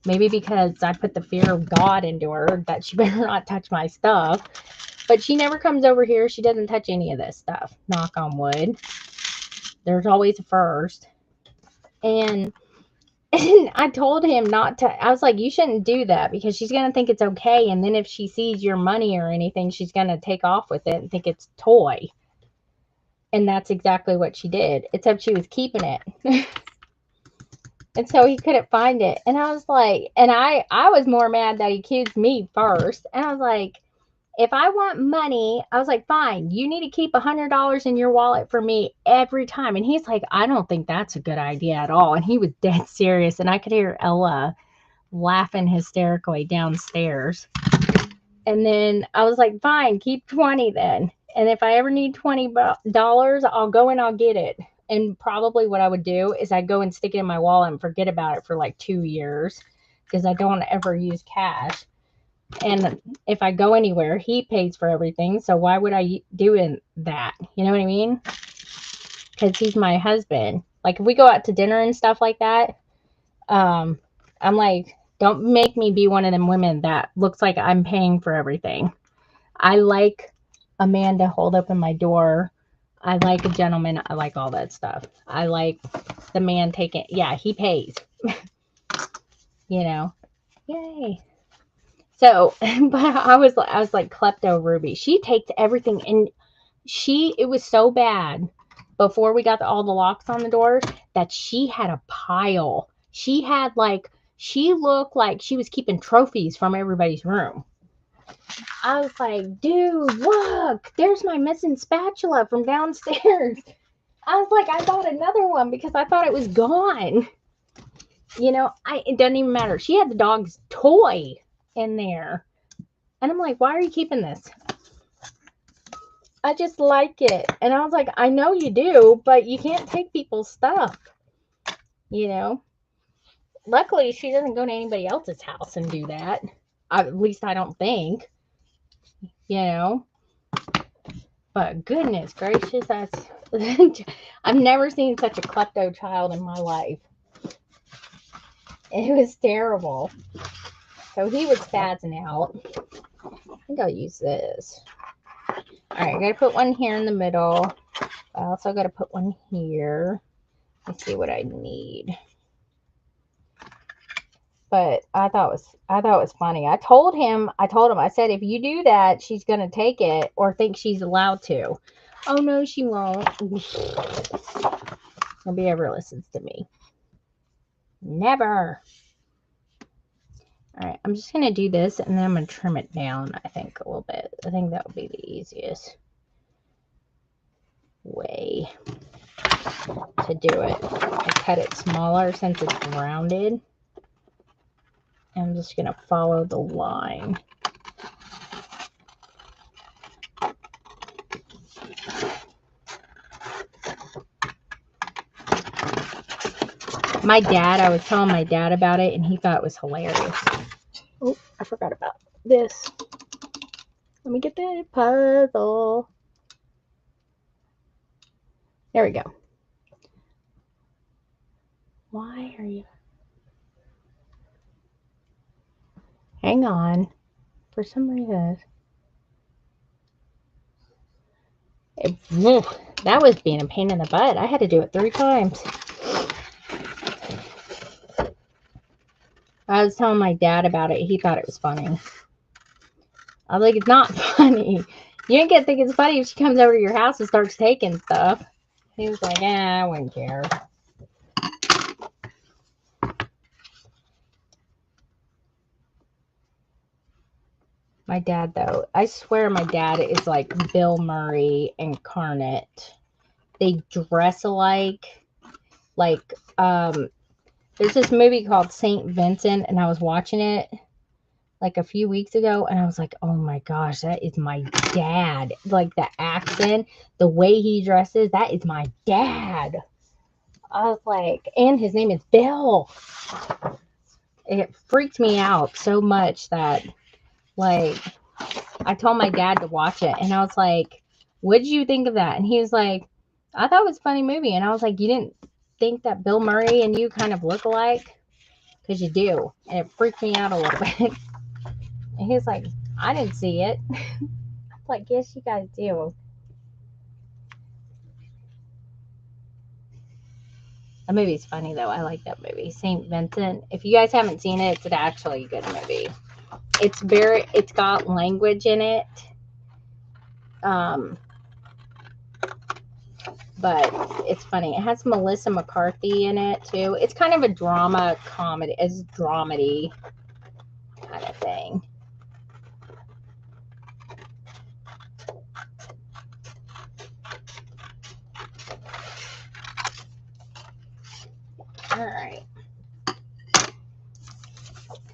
Maybe because I put the fear of God into her that she better not touch my stuff. But she never comes over here. She doesn't touch any of this stuff. Knock on wood. There's always a first. And I told him not to. I was like, you shouldn't do that because she's going to think it's okay. And then if she sees your money or anything, she's going to take off with it and think it's toy. And that's exactly what she did. Except she was keeping it. And so he couldn't find it. And I was like, and I was more mad that he accused me first. And I was like, if I want money, I was like, fine, you need to keep $100 in your wallet for me every time. And he's like, I don't think that's a good idea at all. And he was dead serious. And I could hear Ella laughing hysterically downstairs. And then I was like, fine, keep 20 then. And if I ever need $20, I'll go and I'll get it. And probably what I would do is I'd go and stick it in my wallet and forget about it for like 2 years because I don't ever use cash. And if I go anywhere, he pays for everything. So why would I do that? You know what I mean? Because he's my husband. Like if we go out to dinner and stuff like that, I'm like, don't make me be one of them women that looks like I'm paying for everything. I like a man to hold open my door. I like a gentleman. I like all that stuff. I like the man taking, yeah, he pays. You know, yay. So, but I was like Klepto Ruby. She takes everything, and it was so bad before we got all the locks on the doors that she had a pile. She looked like she was keeping trophies from everybody's room. I was like, dude, look, there's my missing spatula from downstairs. I was like, I bought another one because I thought it was gone. You know, it doesn't even matter. She had the dog's toy in there. And I'm like, why are you keeping this? I just like it. And I was like, I know you do, but you can't take people's stuff. You know? Luckily, she doesn't go to anybody else's house and do that. At least I don't think. You know? But goodness gracious, that's I've never seen such a klepto child in my life. It was terrible. So he was spazzing out. I think I'll use this. Alright, I gotta put one here in the middle. I also gotta put one here. Let's see what I need. But I thought it was funny. I told him, I said, if you do that, she's gonna take it or think she's allowed to. Oh no, she won't. Nobody ever listens to me. Never. Alright, I'm just gonna do this and then I'm gonna trim it down, I think, a little bit. I think that would be the easiest way to do it. I cut it smaller since it's rounded. I'm just going to follow the line. My dad, I was telling my dad about it and he thought it was hilarious. Oh, I forgot about this. Let me get the puzzle. There we go. Why are you... Hang on. For some reason... that was being a pain in the butt. I had to do it 3 times. I was telling my dad about it. He thought it was funny. I was like, it's not funny. You ain't gonna think it's funny if she comes over to your house and starts taking stuff. He was like, I wouldn't care. My dad, though, I swear my dad is like Bill Murray incarnate. They dress alike. Like, there's this movie called St. Vincent, and I was watching it like a few weeks ago, and I was like, oh my gosh, that is my dad. Like, the accent, the way he dresses, that is my dad. I was like, and his name is Bill. It freaked me out so much that, like, I told my dad to watch it, and I was like, what did you think of that? And he was like, I thought it was a funny movie. And I was like, you didn't think that Bill Murray and you kind of look alike? Because you do. And it freaked me out a little bit. And he was like, I didn't see it. I'm like, yes, you guys do. The movie's funny, though. I like that movie. St. Vincent. If you guys haven't seen it, it's actually a good movie. It's got language in it. But it's funny. It has Melissa McCarthy in it, too. It's kind of a drama comedy. It's dramedy kind of thing. Alright. I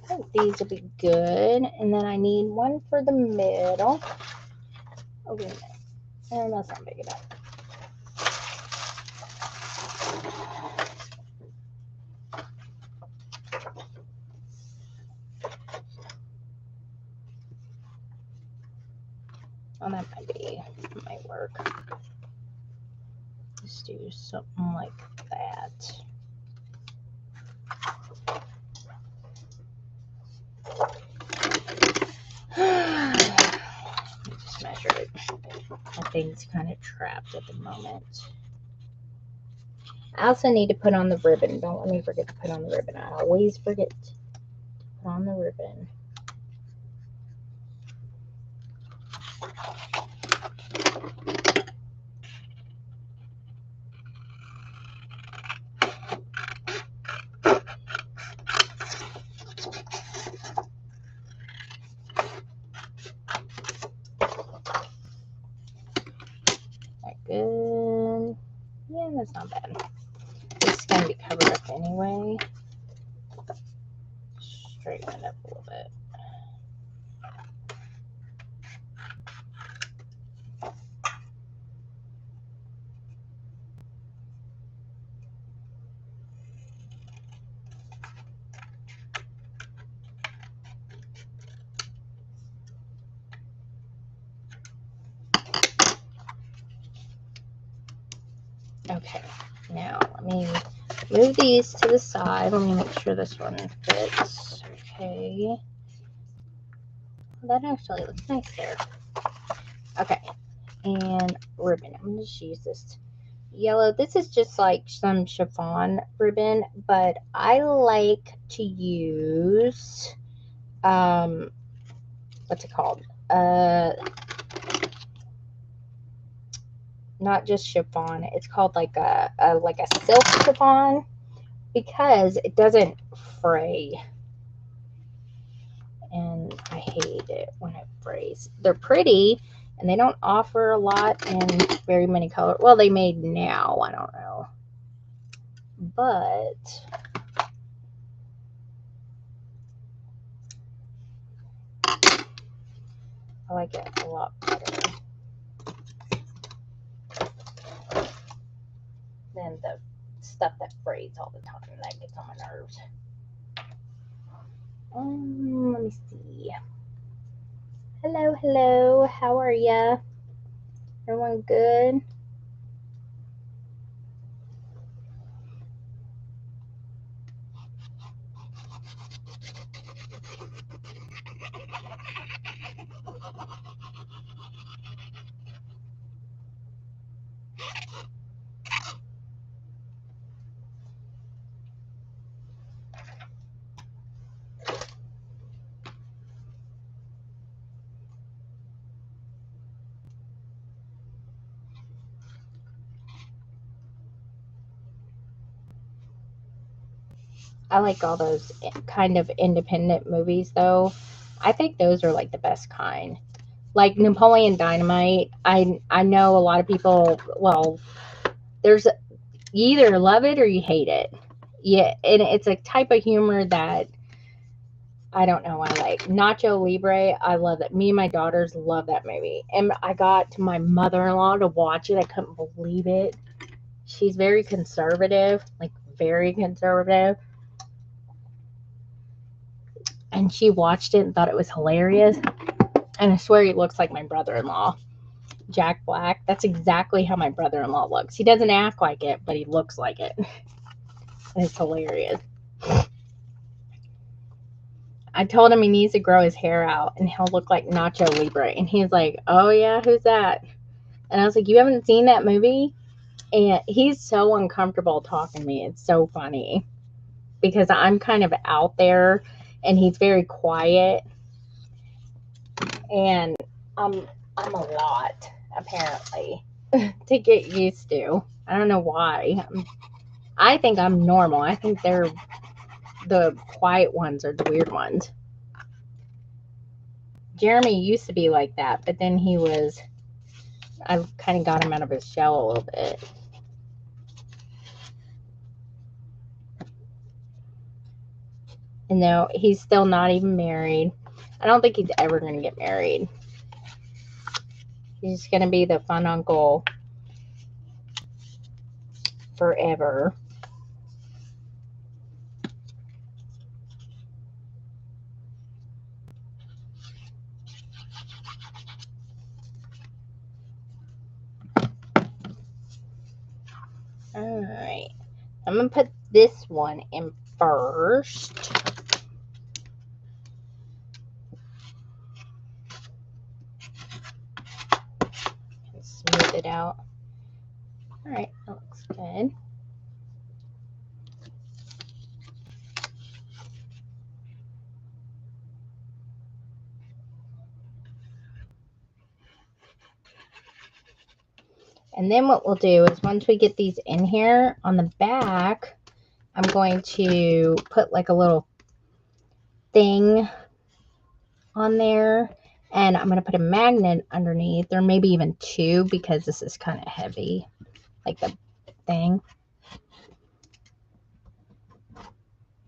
think these will be good. And then I need one for the middle. Oh, wait a minute. And that's not big enough. Oh, that might work. Let's do something like that. Just measure it. My thing's kind of trapped at the moment. I also need to put on the ribbon. Don't let me forget to put on the ribbon. I always forget to put on the ribbon. Good. Yeah, that's not bad. It's going to be covered up anyway. Straighten it up a little bit. Okay, now let me move these to the side. Let me make sure this one fits. Okay. That actually looks nice there. Okay, and ribbon. I'm going to just use this yellow. This is just like some chiffon ribbon, but I like to use, what's it called? Not just chiffon. It's called like a silk chiffon because it doesn't fray. And I hate it when it frays. They're pretty, and they don't offer a lot in very many colors. Well, they made now. I don't know. But I like it a lot better than the stuff that frays all the time. That gets on my nerves. Let me see. Hello, hello. How are ya? Everyone good? I like all those kind of independent movies, though. I think those are like the best kind. Like Napoleon Dynamite. I know a lot of people. Well, there's you either love it or you hate it. Yeah, and it's a type of humor that I don't know. I like Nacho Libre. I love it. Me and my daughters love that movie, and I got my mother-in-law to watch it. I couldn't believe it. She's very conservative, like very conservative. And she watched it and thought it was hilarious. And I swear he looks like my brother-in-law, Jack Black. That's exactly how my brother-in-law looks. He doesn't act like it, but he looks like it. And it's hilarious. I told him he needs to grow his hair out and he'll look like Nacho Libre. And he's like, oh yeah, who's that? And I was like, you haven't seen that movie? And he's so uncomfortable talking to me. It's so funny because I'm kind of out there and he's very quiet. And I'm a lot, apparently, to get used to. I don't know why. I think I'm normal. I think they're the quiet ones are the weird ones. Jeremy used to be like that, but then I kind of got him out of his shell a little bit. And no, he's still not even married. I don't think he's ever going to get married. He's going to be the fun uncle forever. All right. I'm going to put this one in first. Smooth it out. All right, that looks good. And then what we'll do is once we get these in here on the back, I'm going to put like a little thing on there. And I'm going to put a magnet underneath, or maybe even two, because this is kind of heavy, like the thing.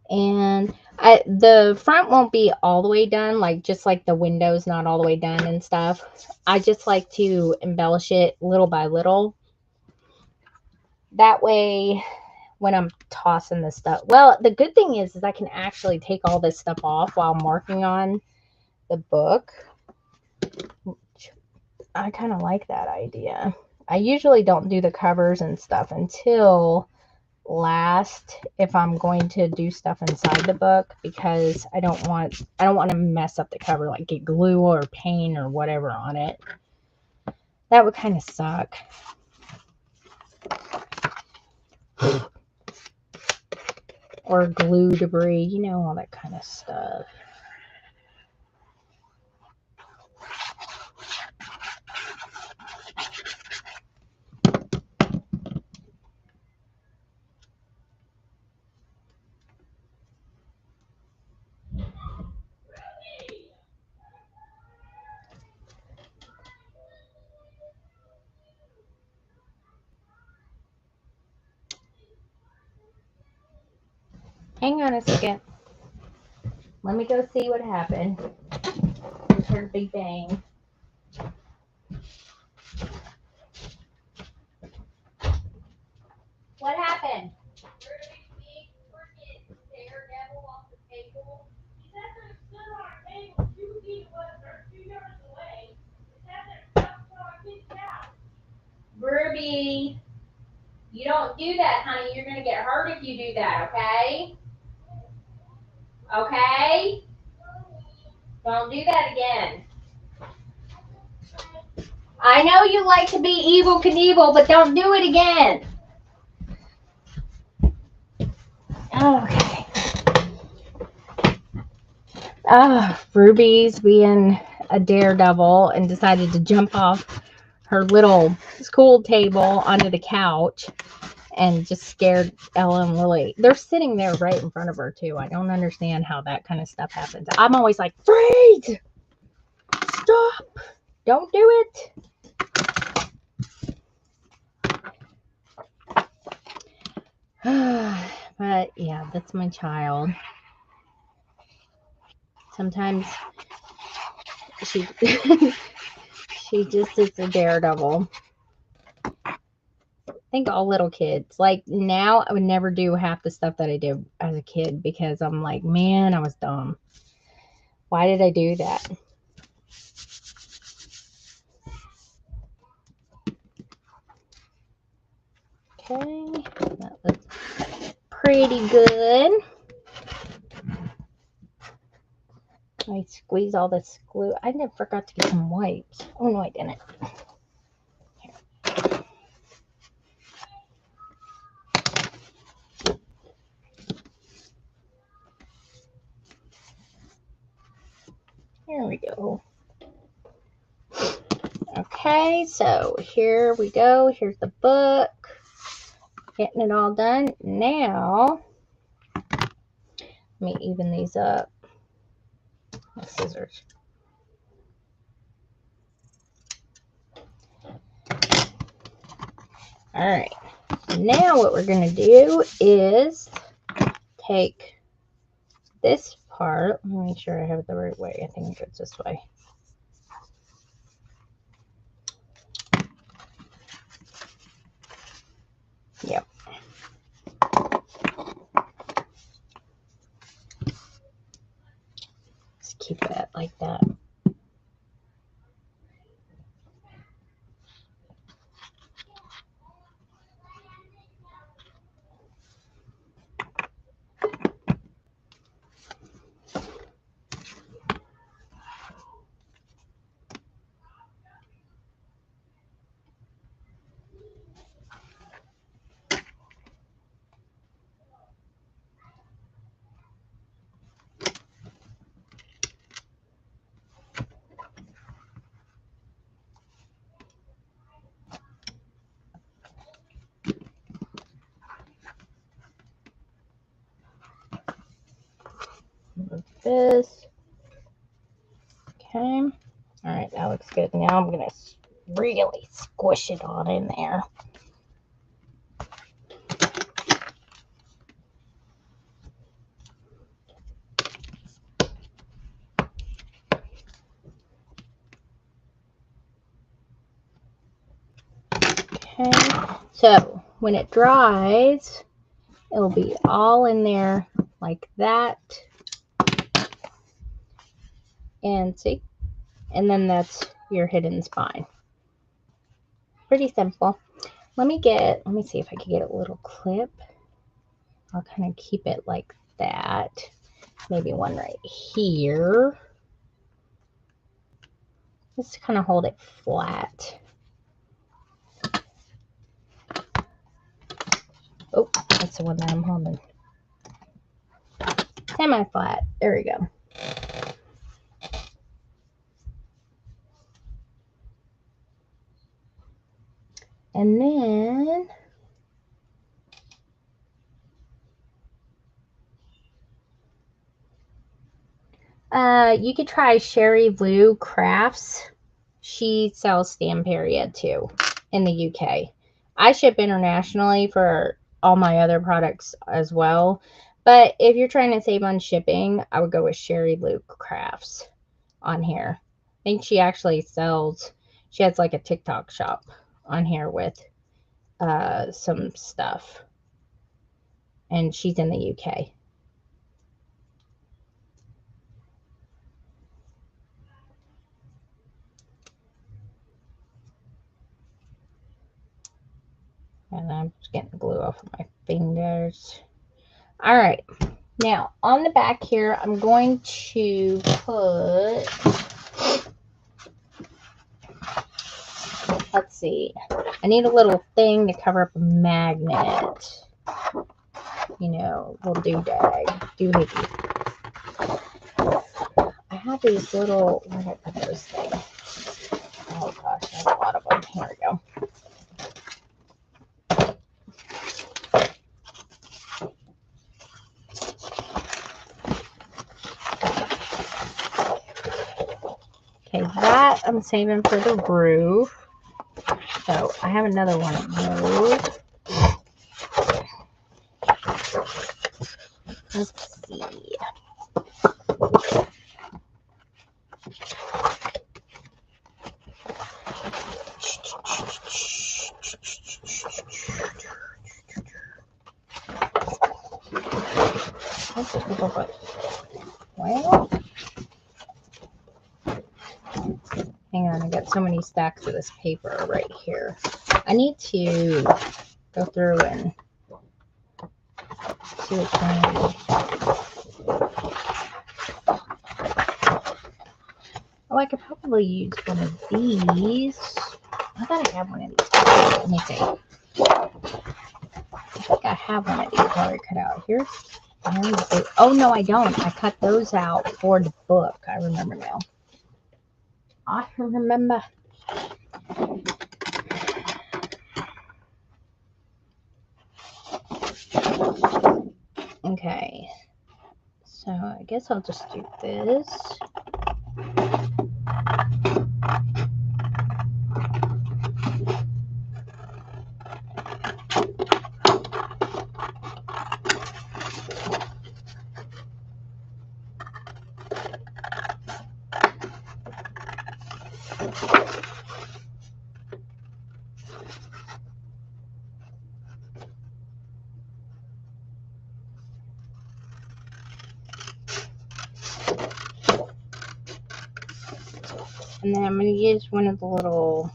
And the front won't be all the way done, like just like the windows not all the way done and stuff. I just like to embellish it little by little. That way, when I'm tossing this stuff, well, the good thing is I can actually take all this stuff off while I'm working on the book. I kind of like that idea. I usually don't do the covers and stuff until last if I'm going to do stuff inside the book, because I don't want to mess up the cover, like get glue or paint or whatever on it. That would kind of suck. Or glue debris, you know, all that kind of stuff. Hang on a second. Let me go see what happened. I heard a big bang. What happened? Ruby, you don't do that, honey. You're going to get hurt if you do that, okay? Okay? Don't do that again. I know you like to be Evel Knievel, but don't do it again. Okay. Ruby's being a daredevil and decided to jump off her little school table onto the couch and just scared Ella and Lily. They're sitting there right in front of her too. I don't understand how that kind of stuff happens. I'm always like, freeze! Stop! Don't do it! But yeah, that's my child. Sometimes she she just is a daredevil. I think all little kids. Like now, I would never do half the stuff that I did as a kid because I'm like, man, I was dumb. Why did I do that? Okay, that looks pretty good. I squeeze all this glue. I never forgot to get some wipes. Oh no, I didn't. Here we go. Okay, so here we go. Here's the book. Getting it all done. Now, let me even these up. My scissors. Alright. Now what we're going to do is take this part. Let me make sure I have it the right way. I think it goes this way. Yep. Just keep that like that. This. Okay. All right, that looks good. Now I'm going to really squish it on in there. Okay. So when it dries, it'll be all in there like that. And see? And then that's your hidden spine. pretty simple. Let me see if I can get a little clip. I'll kind of keep it like that. Maybe one right here. Just to kind of hold it flat. Oh, that's the one that I'm holding. Semi-flat. There we go. And then you could try Sherry Lou Crafts. She sells Stamperia too in the UK. I ship internationally for all my other products as well. But if you're trying to save on shipping, I would go with Sherry Lou Crafts on here. I think she actually sells, she has like a TikTok shop on here with some stuff. And she's in the UK. And I'm just getting the glue off of my fingers. All right. Now, on the back here, I'm going to put, let's see. I need a little thing to cover up a magnet. You know, little doohickey. I have these little, where did I put those things? Oh gosh, I have a lot of them. Here we go. Okay, that I'm saving for the roof. So I have another one of those. Let's see. Well, hang on, I got so many stacks of this paper right here. I need to go through and see which one. Oh, I could probably use one of these. I thought I had one of these. Let me see. I think I have one of these already cut out. Here's oh no, I don't. I cut those out for the book. I remember now. I remember. Okay. So I guess I'll just do this. And then I'm going to use one of the little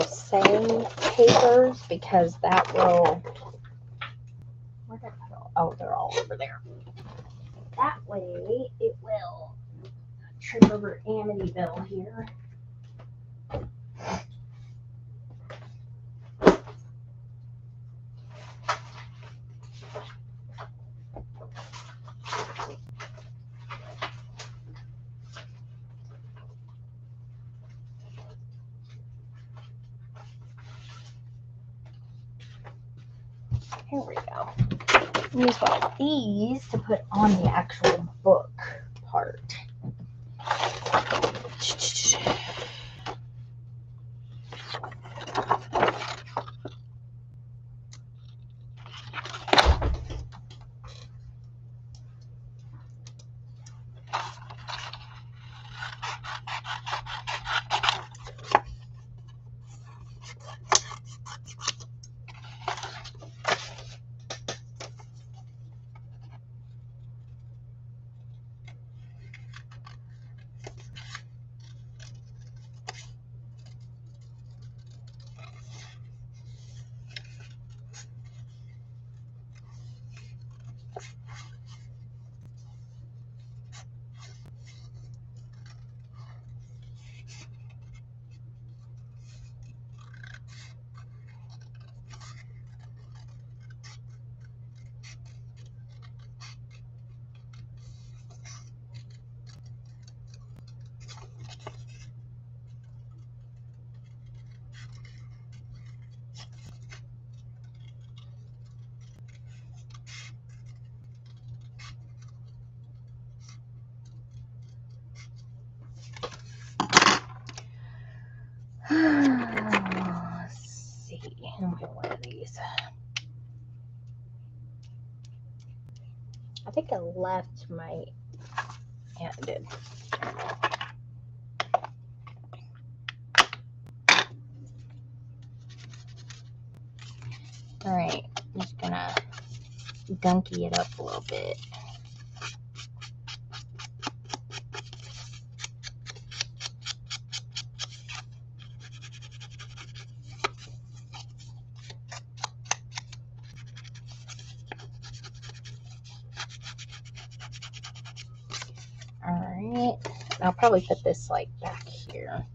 saying papers because that will, where did I put all, oh, they're all over there. That way it will trip over Amityville here. Here we go. Use one of these to put on the actual book part. I think I left my, yeah, I did. All right, I'm just gonna gunky it up a little bit. All right, I'll probably put this like back here.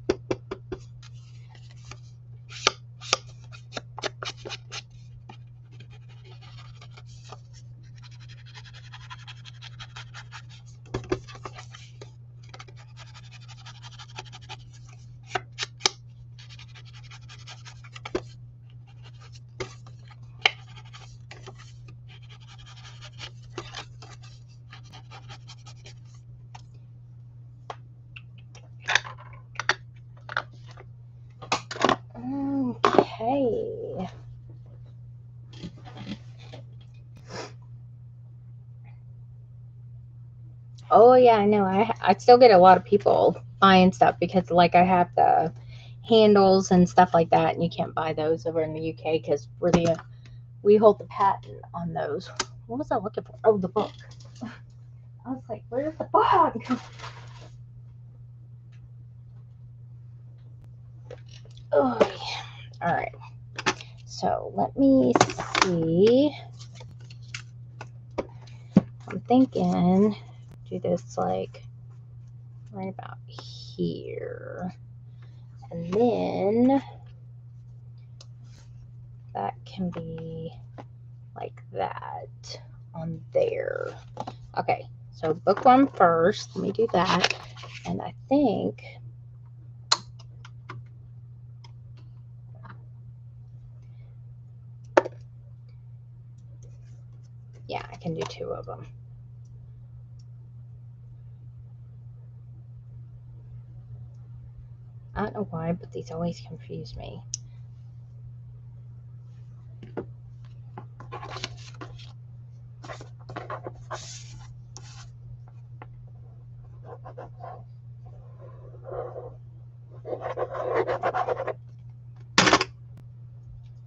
Okay. Oh yeah, I know. I still get a lot of people buying stuff because like I have the handles and stuff like that, and you can't buy those over in the UK because we hold the patent on those. What was I looking for? Oh, the book. I was like, where's the book? Oh, yeah. All right. So let me see. I'm thinking do this like right about here. And then that can be like that on there. Okay, so bookworm first. Let me do that. And I think yeah, I can do 2 of them. I don't know why, but these always confuse me.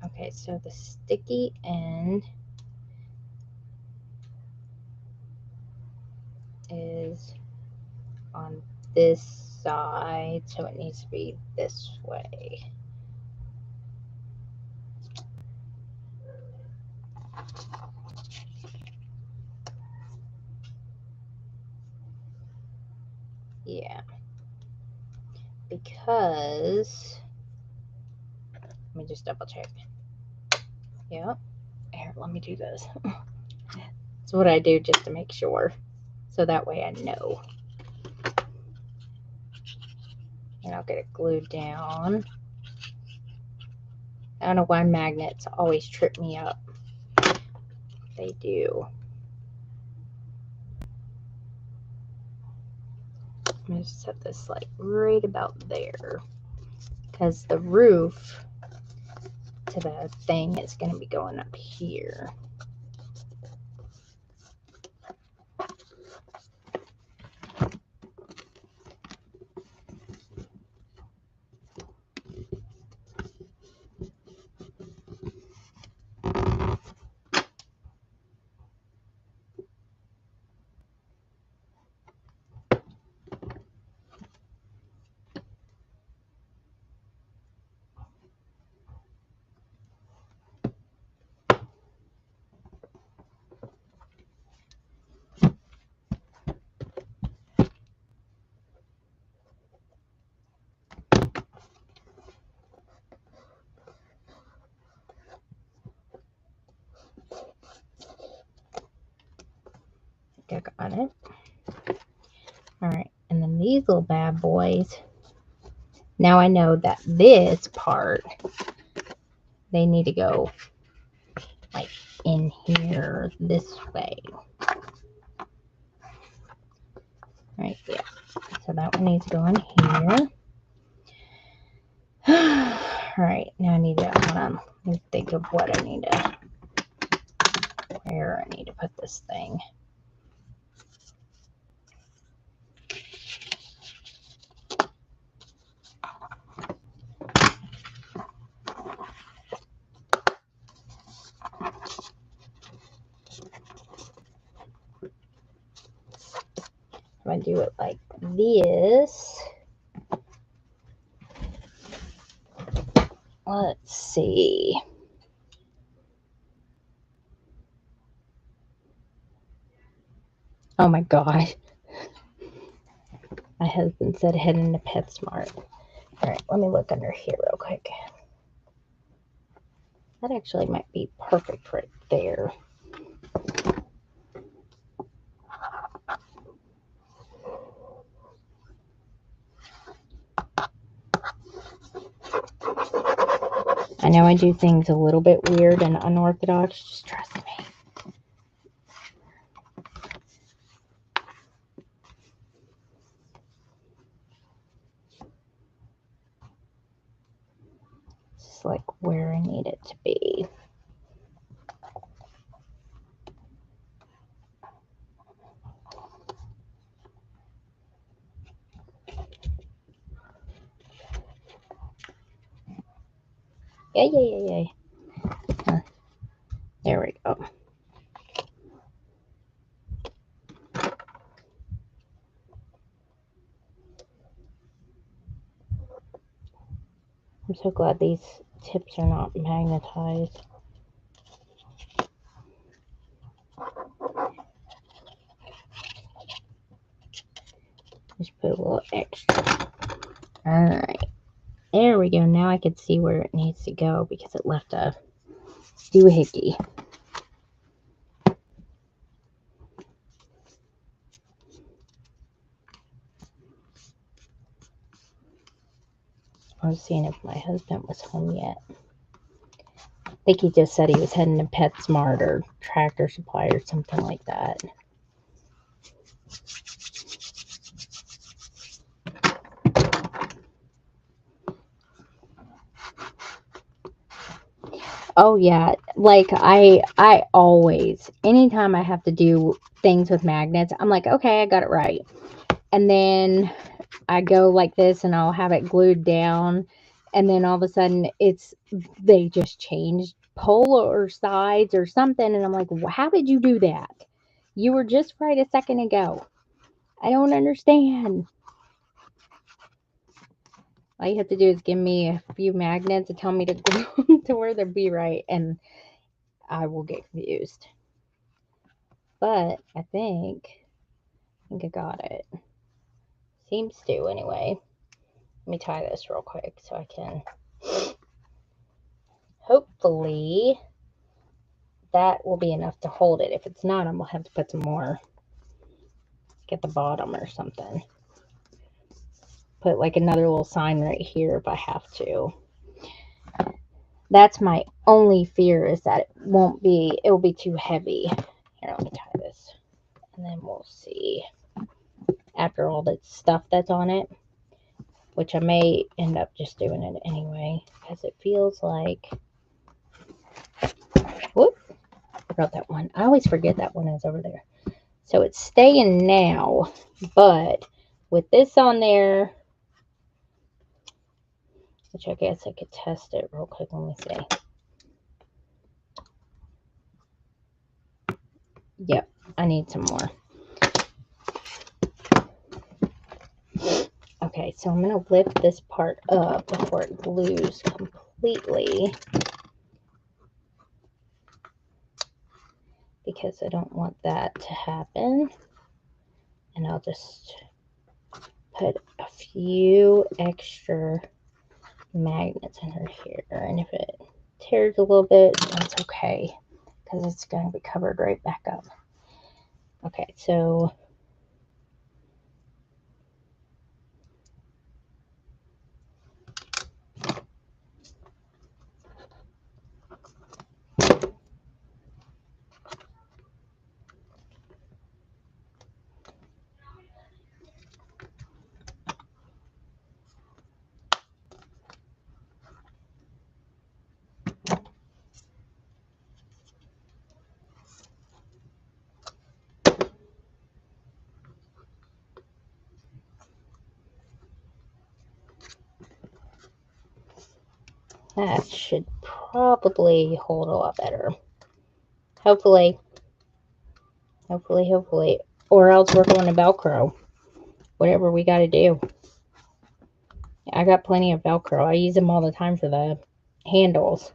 Okay, so the sticky end is on this side, so it needs to be this way. Yeah, because let me just double check. Yep. Here, let me do this. That's what I do just to make sure, so that way I know. And I'll get it glued down. I don't know why magnets always trip me up. They do. I'm going to set this like right about there because the roof to the thing is going to be going up here. I got it. All right, and then these little bad boys. Now I know that this part, they need to go like in here this way. Right, yeah. So that one needs to go in here. All right, now I need to, hold on, let me think of what I need to, where I need to put this thing. going to do it like this. Let's see. Oh my God. My husband said head into PetSmart. All right, let me look under here real quick. That actually might be perfect right there. I know I do things a little bit weird and unorthodox, just trust me. Just like where I need it to be. Yeah. There we go. I'm so glad these tips are not magnetized. Just put a little extra. Alright. There we go. Now I can see where it needs to go because it left a doohickey. I was seeing if my husband was home yet. I think he just said he was heading to PetSmart or Tractor Supply or something like that. Oh yeah, like I always, anytime I have to do things with magnets, I'm like, okay, I got it right. And then I go like this and I'll have it glued down, and then all of a sudden they just changed polar sides or something, and I'm like, how did you do that? You were just right a second ago. I don't understand. All you have to do is give me a few magnets and tell me to glue them to where they'll be right, and I will get confused. But I think I got it. Seems to, anyway. Let me tie this real quick so I can. Hopefully that will be enough to hold it. If it's not, I'm going to have to put some more at the bottom or something. Put like another little sign right here if I have to. That's my only fear, is that it will be too heavy. Here, let me tie this. And then we'll see after all the stuff that's on it, which I may end up just doing it anyway, because it feels like, whoop, I forgot that one. I always forget that one is over there. So it's staying now, but with this on there, which I guess I could test it real quick. Let me see. Yep, I need some more. Okay, so I'm going to lift this part up before it glues completely, because I don't want that to happen. And I'll just put a few extra magnets in her here. And if it tears a little bit, that's okay, because it's going to be covered right back up. Okay, so that should probably hold a lot better. Hopefully. Or else we're going to Velcro. whatever we got to do. I got plenty of Velcro. I use them all the time for the handles.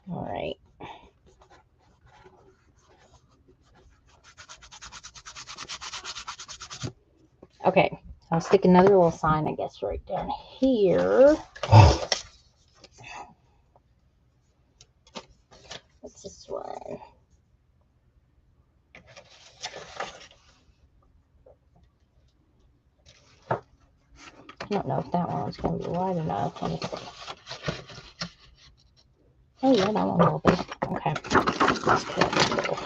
All right. Okay, I'll stick another little sign, I guess, right down here. What's this one? I don't know if that one's going to be wide enough. Let me see. Oh, yeah, that one will be. Okay. Let's put it in the middle.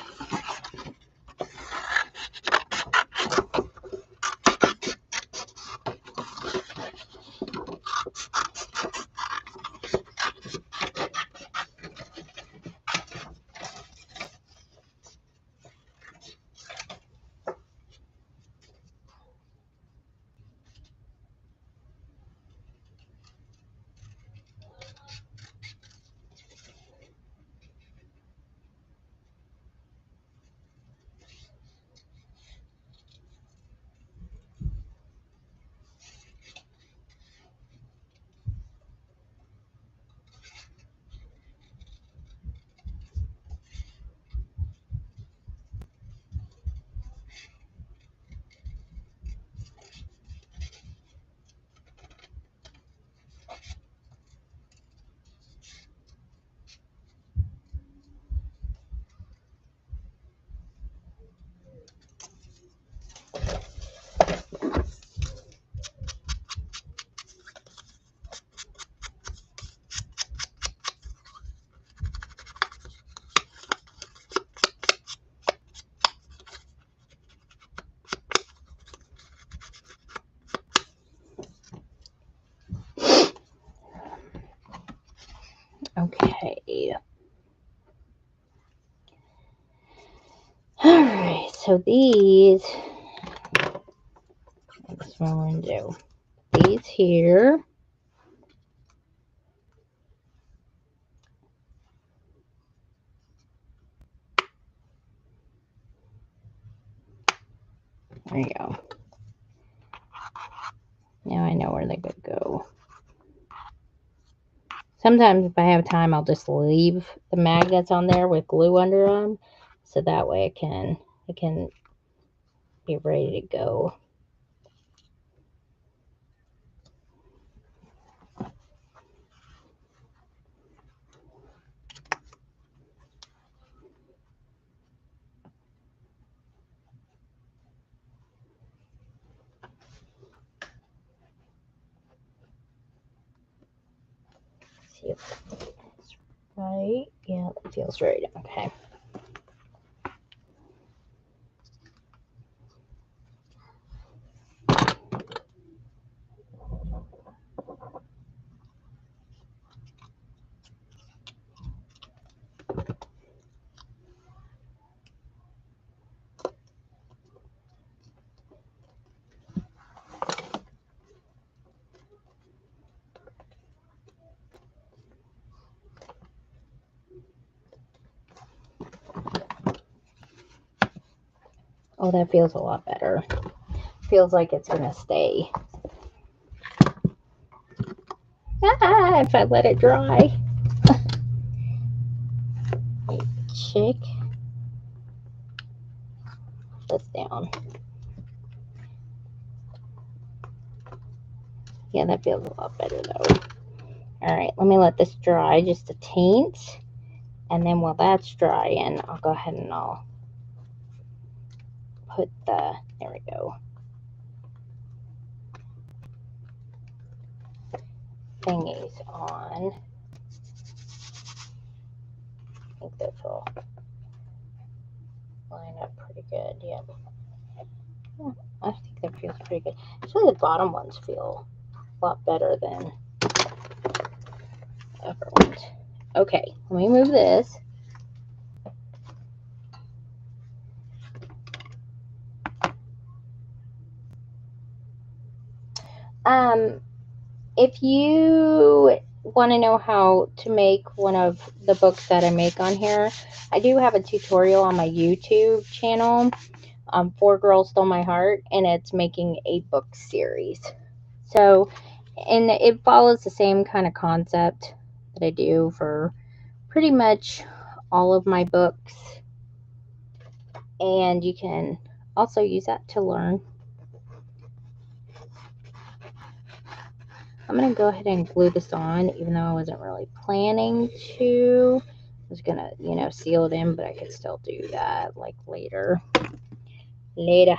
Okay. All right, so these, that's what I'm going to do. These here. There you go. Now I know where they could go. Sometimes if I have time, I'll just leave the magnets on there with glue under them, so that way it can be ready to go. See if that's right. Yeah, that feels right. Okay. Oh, that feels a lot better. Feels like it's gonna stay. Ah, if I let it dry. Check this down. Yeah, that feels a lot better though. All right, let me let this dry just a taint. And then while that's drying, I'll go ahead and I'll put the, there we go, thingies on. I think this will line up pretty good. Yep. Yeah, I think that feels pretty good. Actually, the bottom ones feel a lot better than the upper ones. Okay, let me move this. If you want to know how to make one of the books that I make on here, I do have a tutorial on my YouTube channel. 4 Girls Stole My Heart, and it's making a book series. So, and it follows the same kind of concept that I do for pretty much all of my books. And you can also use that to learn. I'm going to go ahead and glue this on, even though I wasn't really planning to. I was going to, you know, seal it in, but I could still do that like later. Later.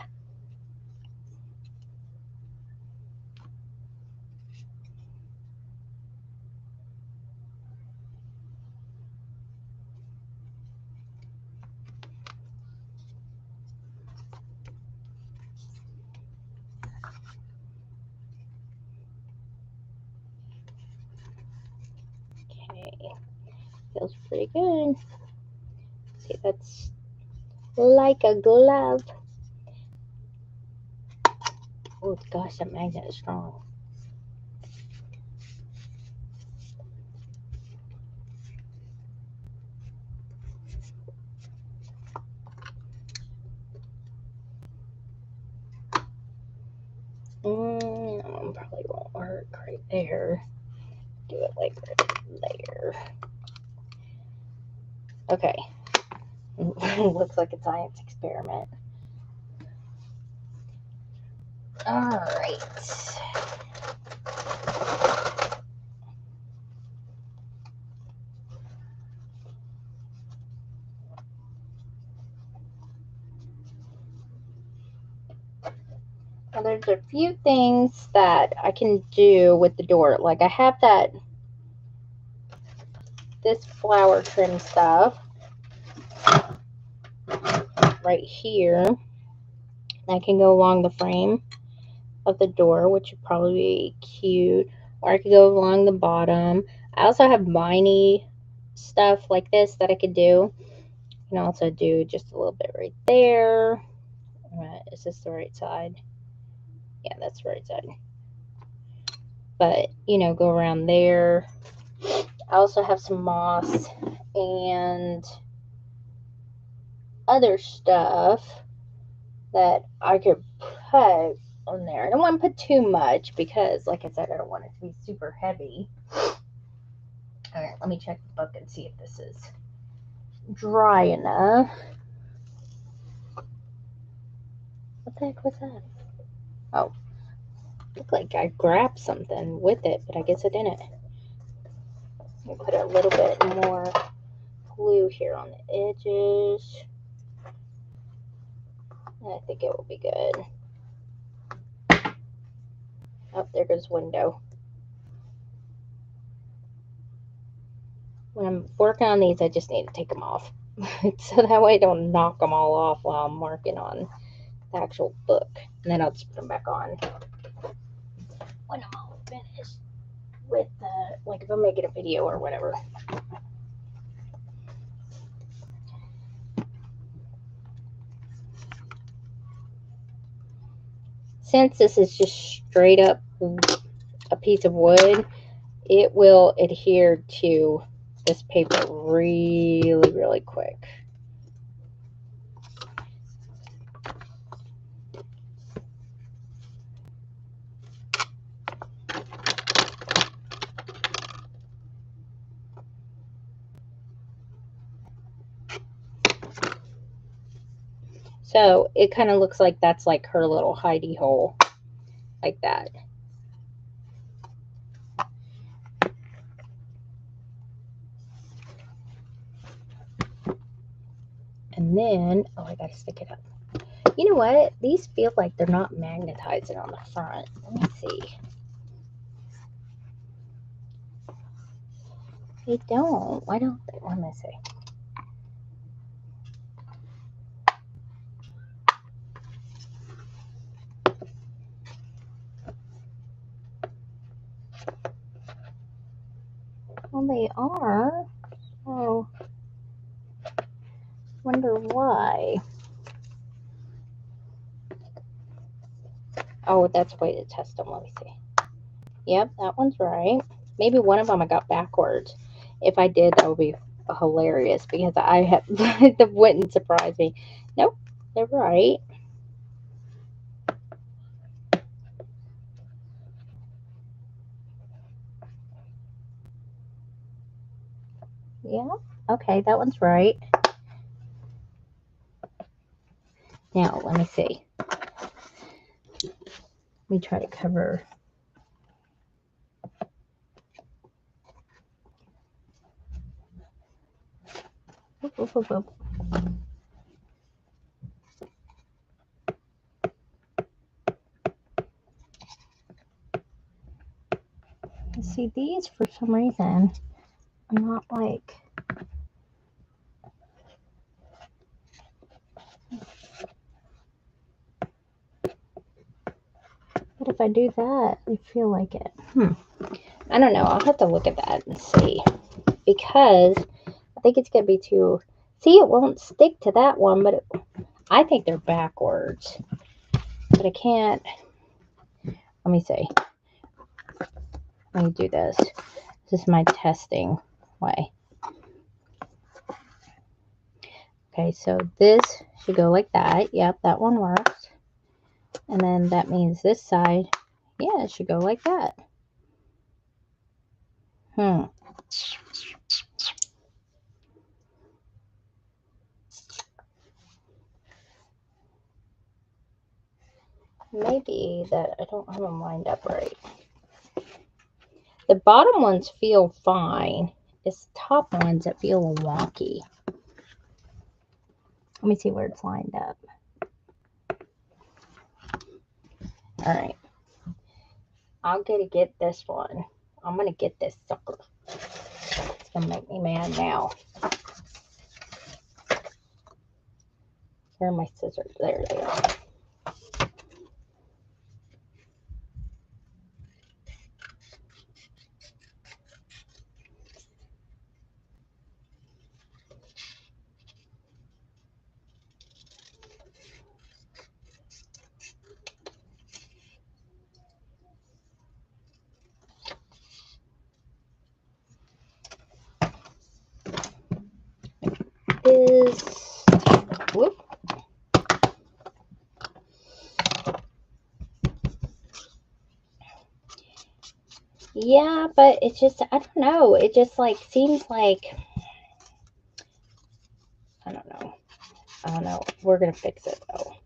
Okay. Feels pretty good. See, that's like a glove. Oh gosh, that magnet is strong. Probably won't work right there. Do it like right there. Okay. Looks like a science experiment. All right. Now there's a few things that I can do with the door. Like I have this flower trim stuff right here. That can go along the frame of the door, which would probably be cute. Or I could go along the bottom. I also have viney stuff like this that I could do. You can also do just a little bit right there. Is this the right side? Yeah, that's the right side. But, you know, go around there. I also have some moss and other stuff that I could put on there. I don't want to put too much because, like I said, I don't want it to be super heavy. Alright, let me check the book and see if this is dry enough. What the heck was that? Oh, looked like I grabbed something with it, but I guess I didn't. Let me put a little bit more glue here on the edges. I think it will be good. Oh, there goes window. When I'm working on these, I just need to take them off. So that way I don't knock them all off while I'm working on the actual book. And then I'll just put them back on when I'm all finished with, like if I'm making a video or whatever. Since this is just straight up a piece of wood, it will adhere to this paper really, really quick. So it kind of looks like that's like her little hidey hole, like that. And then, oh, I gotta stick it up. You know what? These feel like they're not magnetizing on the front. Let me see. They don't. Why don't they? Let me see. Well, they are. Oh, wonder why. Oh, that's a way to test them. Let me see. Yep, that one's right. Maybe one of them I got backwards. If I did, that would be hilarious because I have that wouldn't surprise me. Nope, they're right. Yeah. Okay, that one's right. Now let me see. Let me try to cover. Whoop, whoop, whoop, whoop. See, these for some reason I'm not like. But if I do that, I feel like it. I don't know. I'll have to look at that and see. Because I think it's going to be too... See, it won't stick to that one, but I think they're backwards. But I can't... Let me see. Let me do this. This is my testing way. Okay, so this should go like that. Yep, that one works. And then that means this side, yeah, it should go like that. Maybe that I don't have them lined up right. The bottom ones feel fine. It's the top ones that feel a little wonky. Let me see where it's lined up. All right. I'm going to get this one. I'm going to get this sucker. It's going to make me mad now. Where are my scissors? There they are. Whoop. Yeah, but it's just, I don't know. It just like seems like, I don't know. I don't know. We're going to fix it though.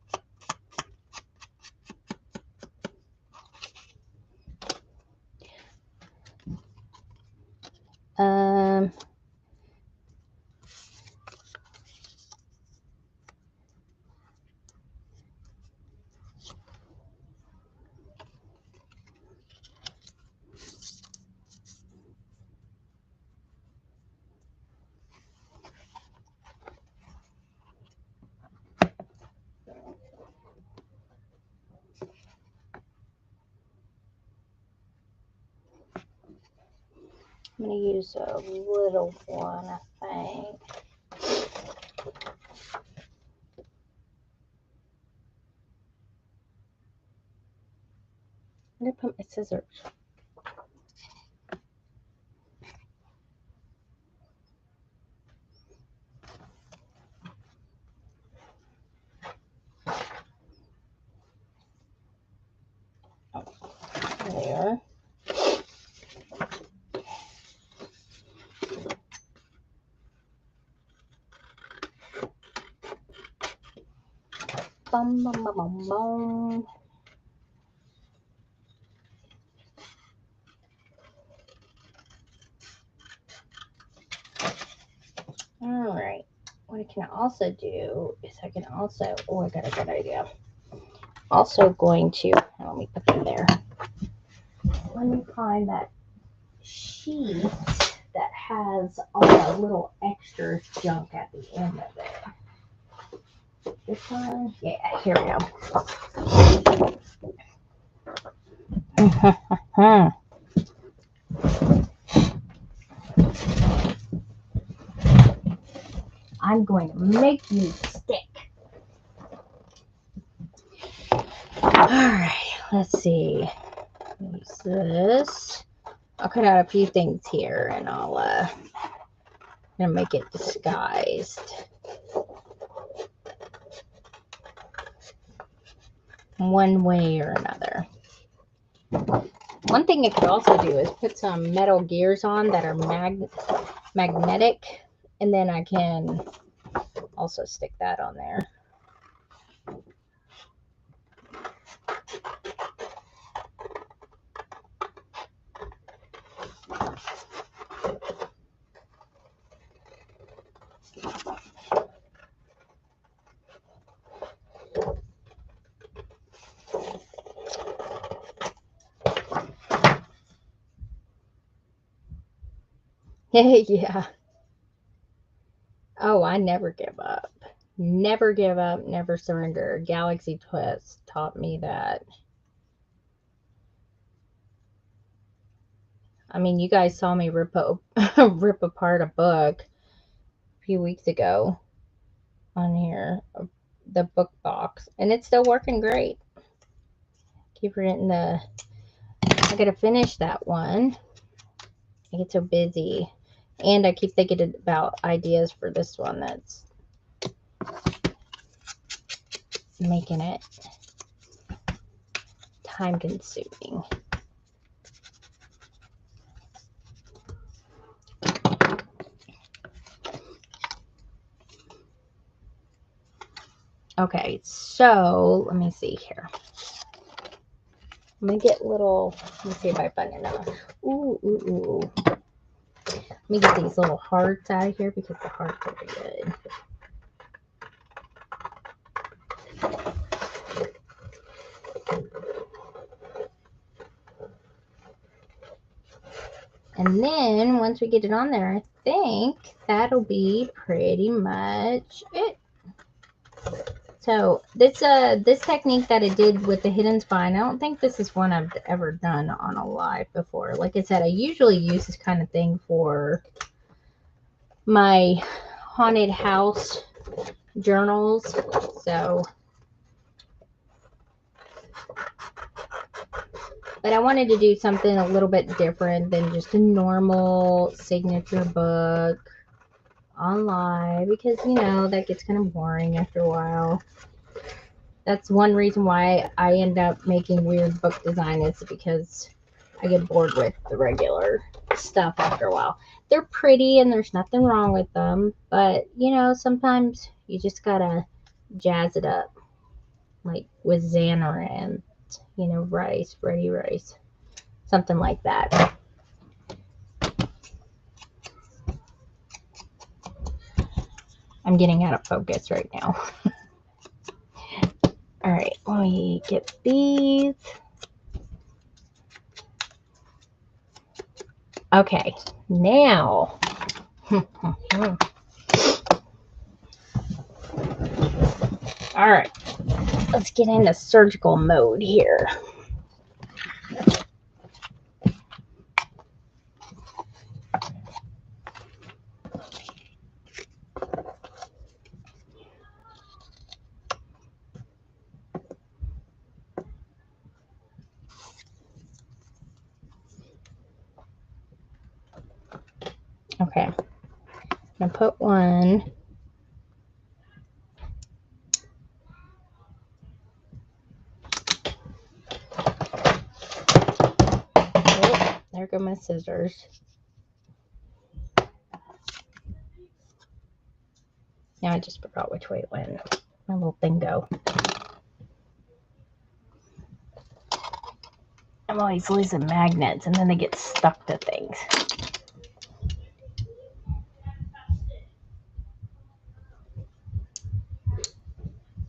I'm going to use a little one, I think. I'm going to put my scissors. There. Bum, bum, bum, bum, bum. All right. What I can also do is I can also, oh, I got a good idea. Also going to, let me put them there. Let me find that sheet that has all the little extra junk at the end of it. This one? Yeah, here we go. I'm going to make you stick. All right, let's see. Use this. I'll cut out a few things here and I'll gonna make it disguised. One way or another. One thing I could also do is put some metal gears on that are magnetic, and then I can also stick that on there. Yeah. Oh, I never give up. Never give up, never surrender. Galaxy Twist taught me that. I mean, you guys saw me rip apart a book a few weeks ago on here, the book box, and it's still working great. Keep forgetting I gotta finish that one. I get so busy, and I keep thinking about ideas for this one that's making it time consuming. Okay, so let me see here. I'm gonna get little. Let me see if I find another. Ooh. Let me get these little hearts out of here because the hearts are good. And then once we get it on there, I think that'll be pretty much it. So this technique that I did with the hidden spine, I don't think this is one I've ever done on a live before. Like I said, I usually use this kind of thing for my haunted house journals. So, but I wanted to do something a little bit different than just a normal signature book on live because, you know, that gets kind of boring after a while. That's one reason why I end up making weird book design is because I get bored with the regular stuff after a while. They're pretty and there's nothing wrong with them, but you know, sometimes you just gotta jazz it up, like with Xanarant, you know, rice, ready rice, something like that. I'm getting out of focus right now. All right, let me get these. Okay, now. All right, let's get into surgical mode here. Okay, I'm gonna put one. Oh, there go my scissors. Now I just forgot which way it went. My little thing go. I'm always losing magnets and then they get stuck to things.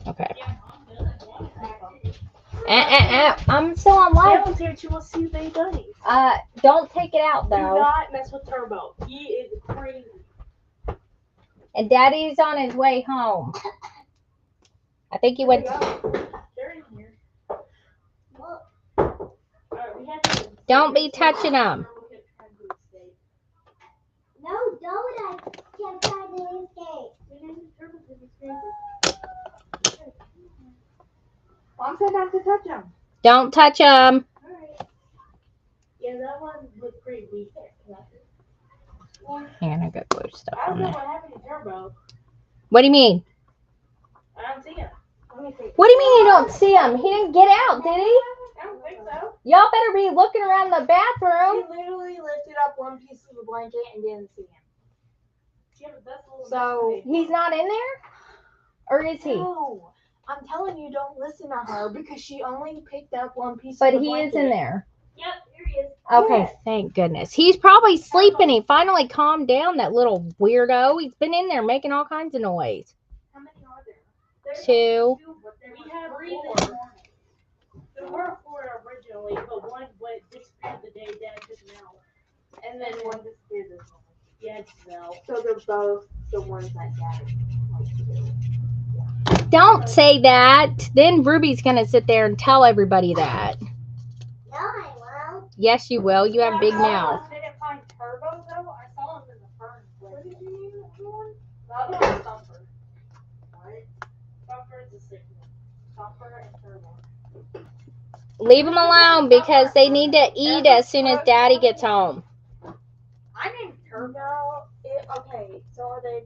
Okay. I'm still on live. Taylor's here. She wants to see the baby bunnies. Don't take it out Do though. not mess with Turbo. He is crazy. And Daddy's on his way home. I think he went. They're in here. Look. Alright, we have to. Don't be touching them. No, don't. I kept trying to escape. Mom said not to touch them. Don't touch them. Alright. Yeah, that one was pretty weak. And I got glue stuff I on don't know there. what happened to Turbo. What do you mean? I don't see him. Let me see. What do you mean you don't see him? He didn't get out, did he? I don't think so. Y'all better be looking around the bathroom. He literally lifted up one piece of the blanket and didn't see him. Yeah, but that's a little So he's not in there? Or is he? No. I'm telling you, don't listen to her because she only picked up one piece But of the he blanket. is in there. Yep, here he is. Okay, Yeah. thank goodness. He's probably sleeping. He finally calmed down, that little weirdo. He's been in there making all kinds of noise. How many are there? Two. We have 3 this morning. There were 4 originally, but one disappeared the day Dad took him out. And then one disappeared this morning. Yeah, no. So they're both the ones that Dad likes to do. Don't say that. Then Ruby's going to sit there and tell everybody that. No, I won't. Yes, you will. You have a big mouth. I didn't find Turbo, though. I saw him in the ferns. What did you name the other one? The other one was Thumper. What? Thumper is a sick one. Thumper and Turbo. Leave them alone because they need to eat as soon as Daddy gets home. I named Turbo. Okay, so are they?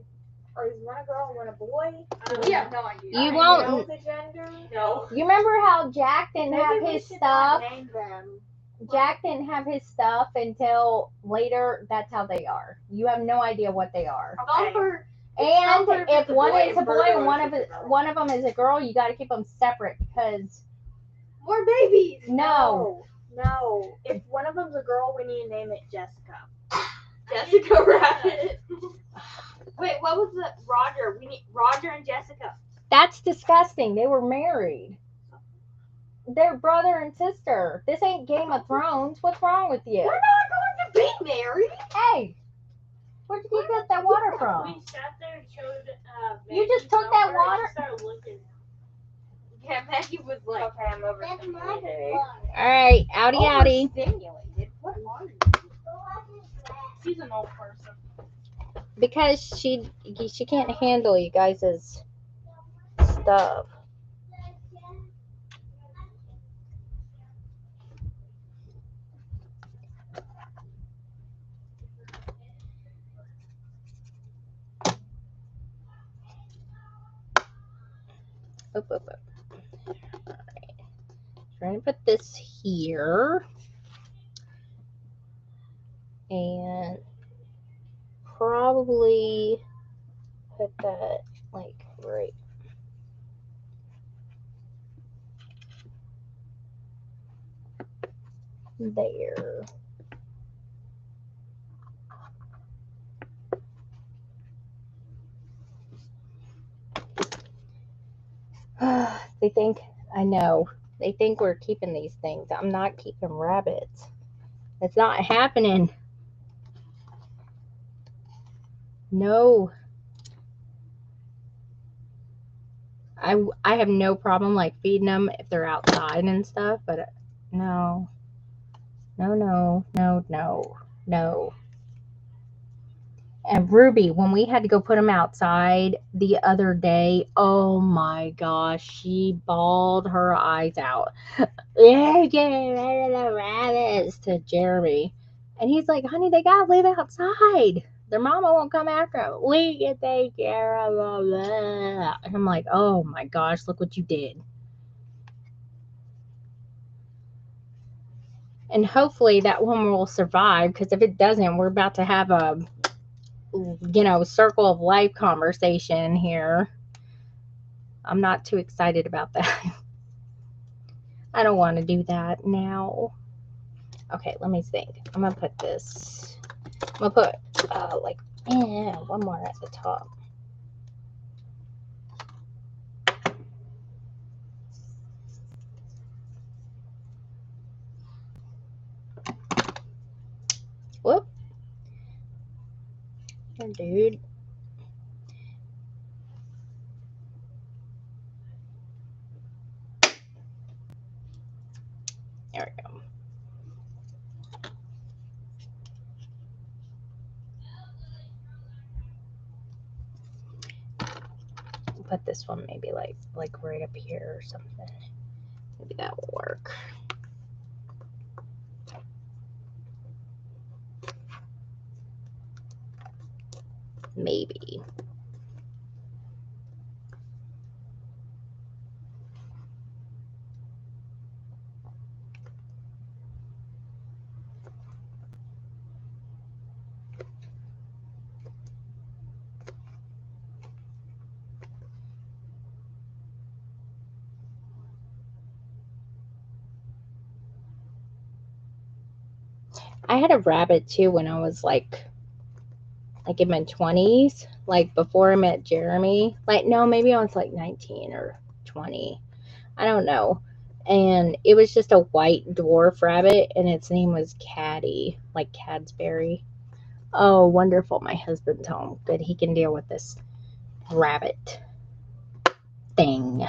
Is one a girl and one a boy? We have no idea. You Do won't- know the gender? No. You remember how Jack didn't have Maybe we his should stuff? not name them. Jack didn't have his stuff until later. That's how they are. You have no idea what they are. Thumper. And Thumper if the one boy is a and boy Virgo and is the girl. one of them is a girl, you got to keep them separate because More babies. No. No. If one of them's a girl, we need to name it Jessica. Jessica Rabbit. Wait, what was the Roger? We need Roger and Jessica. that's disgusting. They were married. They're brother and sister. This ain't Game of Thrones. What's wrong with you? We're not going to be married. Hey, where'd you get that water from? We sat there and showed. You just took that water? She started looking. Yeah, Maggie was like, "Okay, I'm over." That's my water. All right, outie outie. Stimulated. What are you? She's an old person. Because she can't handle you guys' stuff. Up. All right. Trying to put this here. And probably put that like right there. They think, I know, they think we're keeping these things. I'm not keeping rabbits. It's not happening. No. I have no problem like feeding them if they're outside and stuff, but no. No. And Ruby, when we had to go put them outside the other day, oh my gosh, she bawled her eyes out. They're getting rid of the rabbits to Jeremy. And he's like, honey, they gotta live outside. Their mama won't come after them. We can take care of them. And I'm like, oh my gosh, look what you did. And hopefully that one will survive, because if it doesn't, we're about to have a, circle of life conversation here. I'm not too excited about that. I don't want to do that now. Okay, let me think. I'm going to put this. I'm going to put one more at the top. Whoop. Here, dude. There we go. Put this one maybe like right up here or something. Maybe that will work. maybe. I had a rabbit too when I was like in my 20s, like before I met Jeremy. Like, no, maybe I was like 19 or 20. I don't know. And it was just a white dwarf rabbit, and its name was Caddy, like Cadsberry. Oh, wonderful. My husband's home. Good. He can deal with this rabbit thing.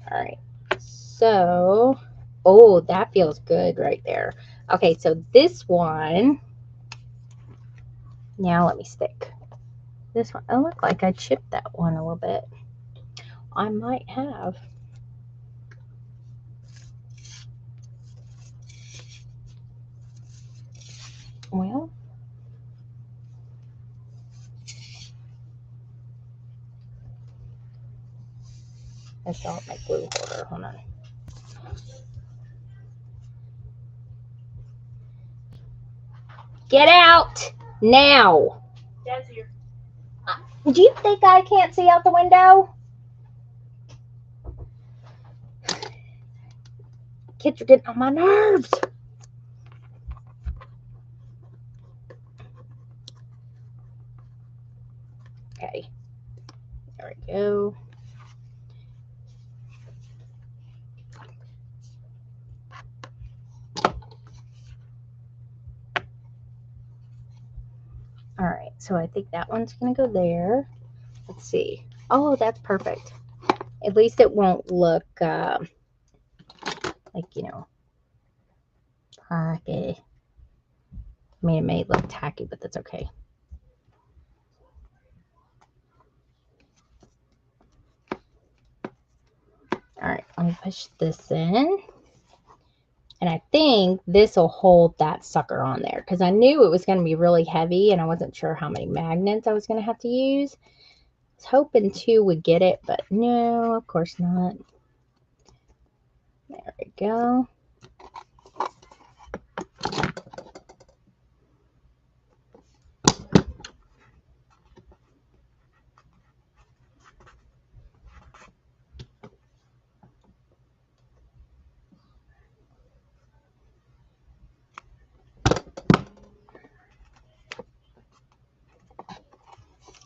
All right. So, oh, that feels good right there. Okay, so this one, now let me stick this one. Oh, look like I chipped that one a little bit. I might have. Well, that's all my glue holder. Hold on. Get out now. Dad's here. Do you think I can't see out the window? Kids are getting on my nerves. Okay. There we go. All right. So I think that one's going to go there. Let's see. Oh, that's perfect. At least it won't look like, you know, tacky. I mean, it may look tacky, but that's okay. All right, let me push this in. And I think this will hold that sucker on there because I knew it was going to be really heavy and I wasn't sure how many magnets I was going to have to use. I was hoping 2 would get it, but no, of course not. There we go.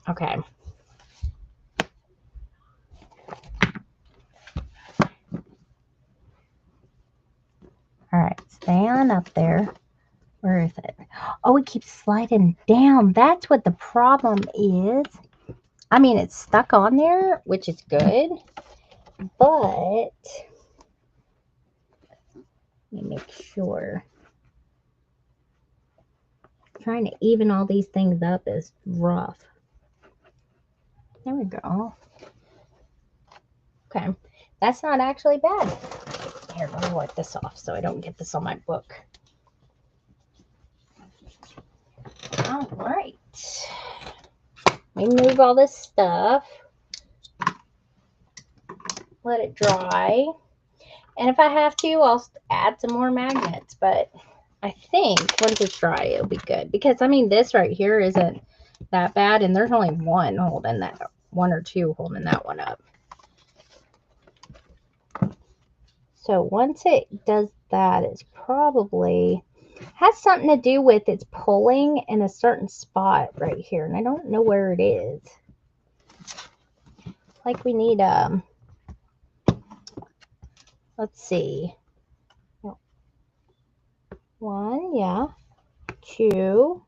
Okay. All right, stay on up there. Where is it? Oh, it keeps sliding down. That's what the problem is. I mean, it's stuck on there, which is good, but let me make sure. Trying to even all these things up is rough. There we go. Okay, that's not actually bad. Here, let me wipe this off so I don't get this on my book. All right. Let me move all this stuff. Let it dry. And if I have to, I'll add some more magnets. But I think once it's dry, it'll be good. Because, I mean, this right here isn't that bad. And there's only one holding that, 1 or 2 holding that one up. So once it does that, it's probably has something to do with it's pulling in a certain spot right here. And I don't know where it is. Like we need, let's see. 1, yeah. 2.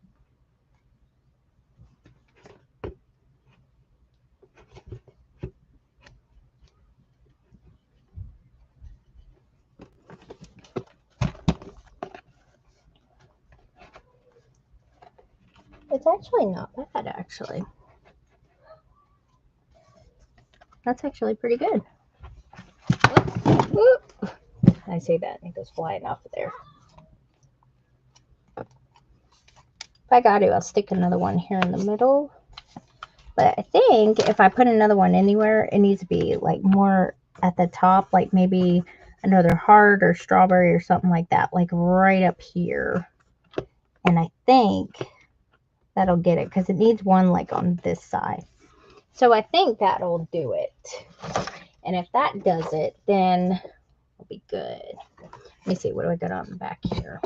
It's actually not bad, actually. That's actually pretty good. Whoop. I say that and it goes flying off of there. If I got to, I'll stick another one here in the middle. But I think if I put another one anywhere, it needs to be like more at the top, like maybe another heart or strawberry or something like that, like right up here. And I think that'll get it because it needs one like on this side. So I think that'll do it. And if that does it, then it'll be good. Let me see, what do I got on the back here?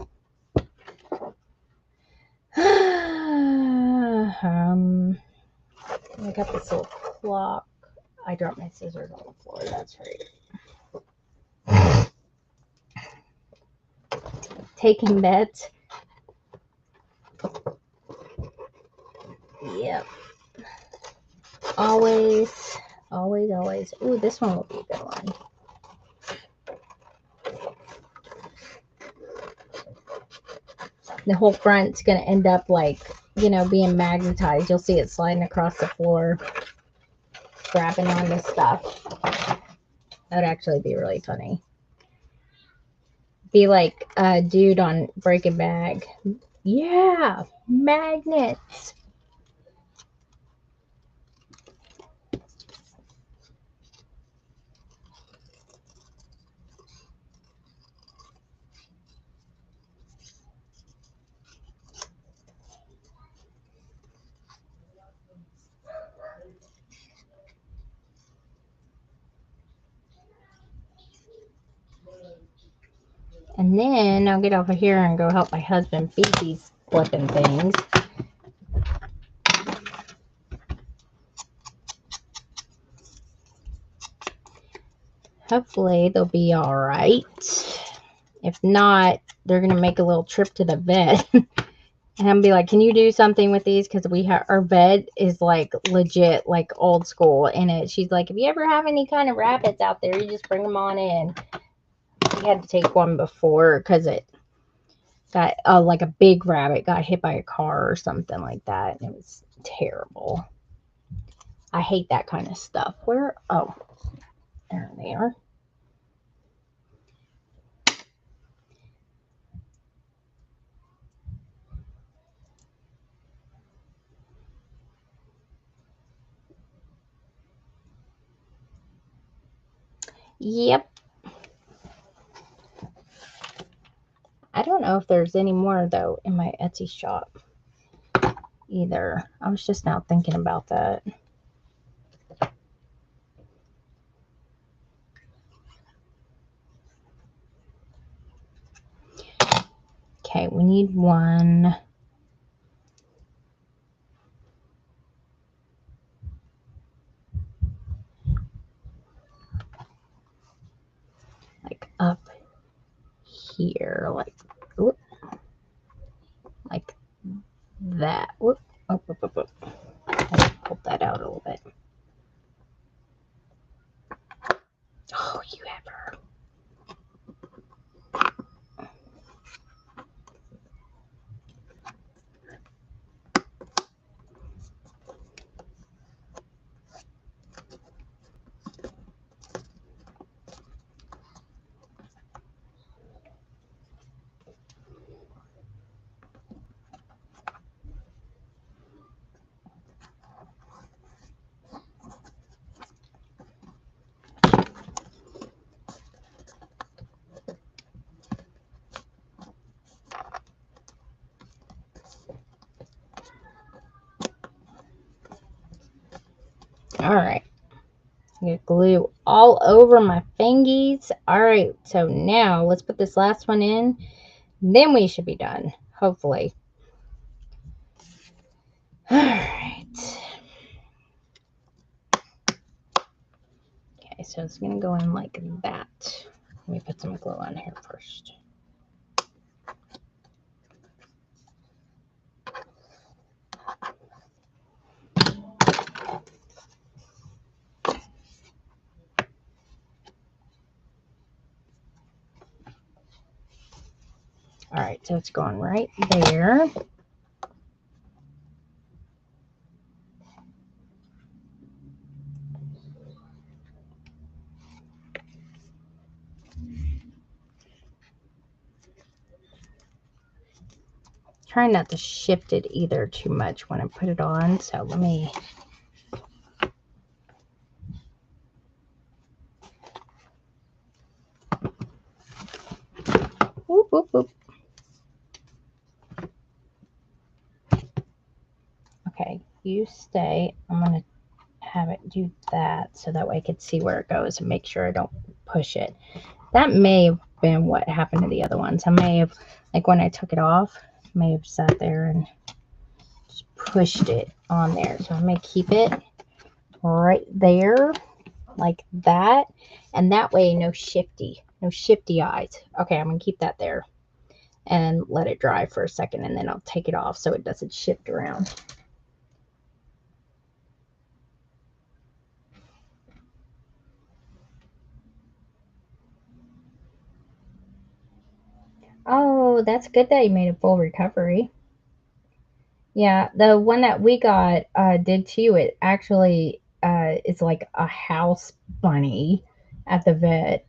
I got this little clock. I dropped my scissors on the floor, that's right. Taking bets. Yep. Always, always, always. Ooh, this one will be a good one. The whole front's going to end up like, you know, being magnetized. You'll see it sliding across the floor, grabbing onto stuff. That would actually be really funny. Be like a dude on Breaking Bad. Yeah, magnets. And then I'll get over here and go help my husband feed these flipping things. Hopefully they'll be all right. If not, they're going to make a little trip to the vet. And I'm be like, can you do something with these? Because our vet is like legit, like old school in it. She's like, if you ever have any kind of rabbits out there, you just bring them on in. We had to take one before because it got like a big rabbit got hit by a car or something like that. And it was terrible. I hate that kind of stuff. Where? Oh, there they are. Yep. I don't know if there's any more though in my Etsy shop either. I was just now thinking about that. Okay, we need one. Like up here, like whoop, like that. Whoop, whoop, whoop, whoop, whoop. I'll pull that out a little bit. Oh, you ever. All right. Get glue all over my fingies. All right, so now let's put this last one in. Then we should be done, hopefully. All right. Okay, so it's going to go in like that. Let me put some glue on here first. All right, so it's going right there. trying not to shift it either too much when I put it on. So let me. Whoop, whoop, whoop. Okay, you stay. I'm going to have it do that so that way I could see where it goes and make sure I don't push it. That may have been what happened to the other ones. I may have, like when I took it off, may have sat there and just pushed it on there. So I may keep it right there like that. And that way, no shifty eyes. Okay, I'm going to keep that there and let it dry for a second, and then I'll take it off so it doesn't shift around. Oh, that's good that you made a full recovery. Yeah, the one that we got did too. It actually is like a house bunny at the vet.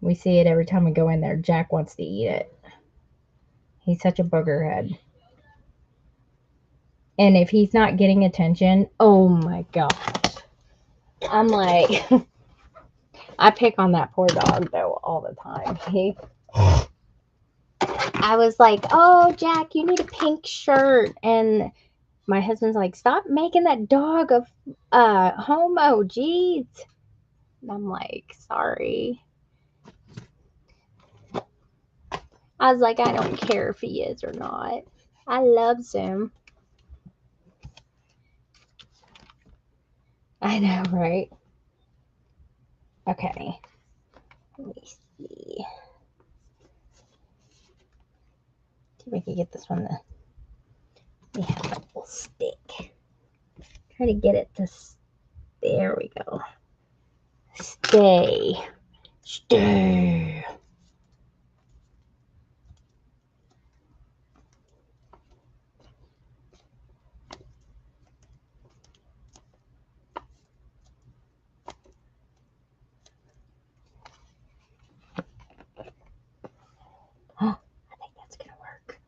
We see it every time we go in there. Jack wants to eat it. He's such a booger head. And if he's not getting attention, oh my gosh. I'm like, I pick on that poor dog though all the time. I was like, oh, Jack, you need a pink shirt. And my husband's like, stop making that dog a homo, jeez. And I'm like, sorry. I was like, I don't care if he is or not. I loves him. I know, right? Okay. Let me see. See if we can get this one to. We have a little stick. Try to get it to. There we go. Stay. Stay. I think that's gonna work.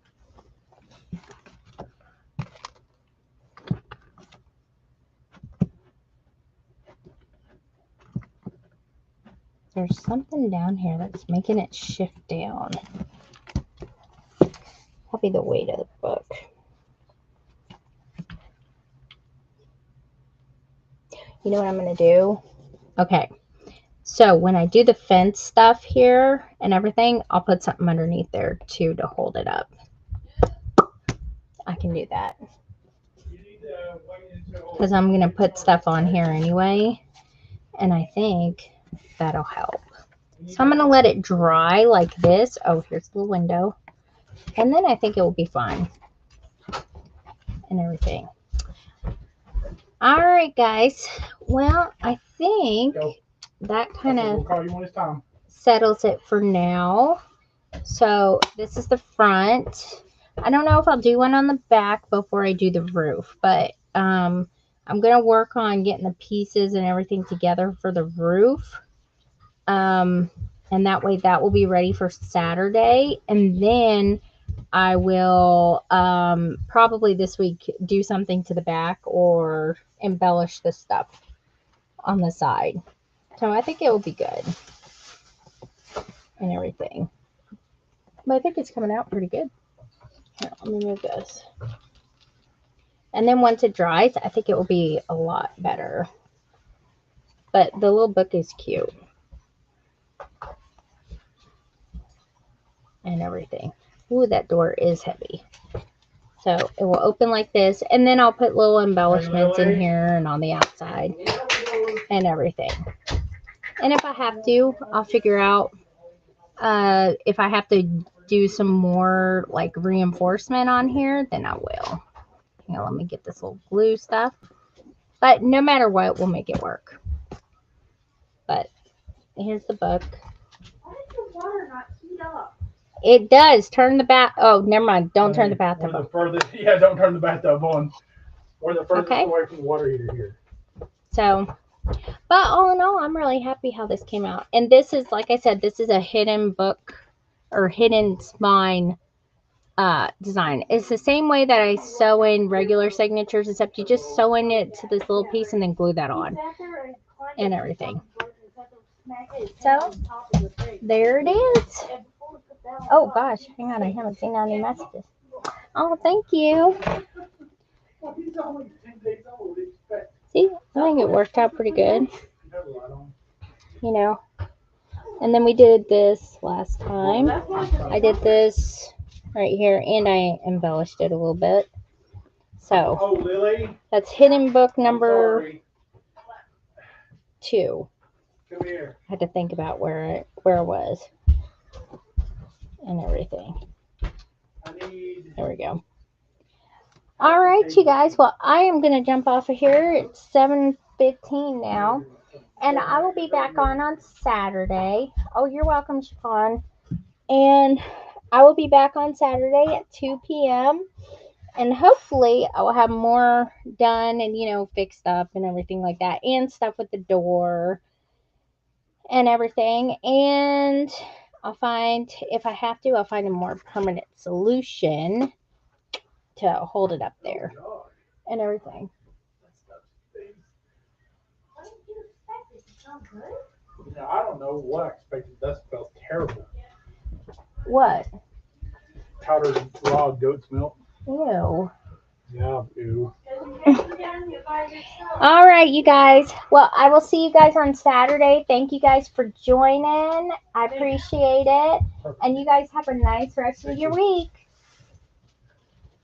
There's something down here that's making it shift down. Probably the weight of the book. You know what I'm going to do? Okay. So when I do the fence stuff here and everything, I'll put something underneath there too to hold it up. I can do that. Because I'm going to put stuff on here anyway. And I think that'll help. So I'm going to let it dry like this. Oh, here's the window. And then I think it will be fine. And everything. All right, guys. Well, I think that kind of settles it for now. So this is the front. I don't know if I'll do one on the back before I do the roof, but I'm going to work on getting the pieces and everything together for the roof. And that way that will be ready for Saturday. And then I will probably this week do something to the back or embellish the stuff on the side. So I think it will be good and everything. But I think it's coming out pretty good. Here, let me move this. And then once it dries, I think it will be a lot better. But the little book is cute. And everything. Ooh, that door is heavy. So it will open like this. And then I'll put little embellishments in here and on the outside. And everything. And if I have to, I'll figure out if I have to do some more like reinforcement on here, then I will. You know, let me get this little glue stuff. But no matter what, we'll make it work. But here's the book. Why does the water not heat up? It does. Turn the bath. Oh, never mind. Don't turn the bathtub on. Yeah, don't turn the bathtub on. We're the furthest away from the water heater here. So, but all in all, I'm really happy how this came out. And this is, like I said, this is a hidden book or hidden spine design. It's the same way that I sew in regular signatures, except you just sew in it to this little piece and then glue that on and everything. So there it is. Oh gosh, hang on, I haven't seen any messages. Oh, thank you. Well, he's only 10 days old. See, I think it worked out pretty good. You know. And then we did this last time. I did this right here, and I embellished it a little bit. So Oh, Lily, that's hidden book number sorry. 2. Come here. I had to think about where it was and everything. There we go. All right, you guys. Well, I am going to jump off of here. It's 7:15 now. And I will be back on Saturday. Oh, you're welcome, Chiffon. And I will be back on Saturday at 2 p.m. And hopefully I will have more done and, you know, fixed up and everything like that. And stuff with the door and everything. And I'll find, if I have to, I'll find a more permanent solution to hold it up there and everything. Yeah, I don't know what I expected. That smells terrible. What? Powdered raw goat's milk. Ew. Yeah, ew. All right, you guys. Well, I will see you guys on Saturday. Thank you guys for joining. I appreciate it. And you guys have a nice rest of your week.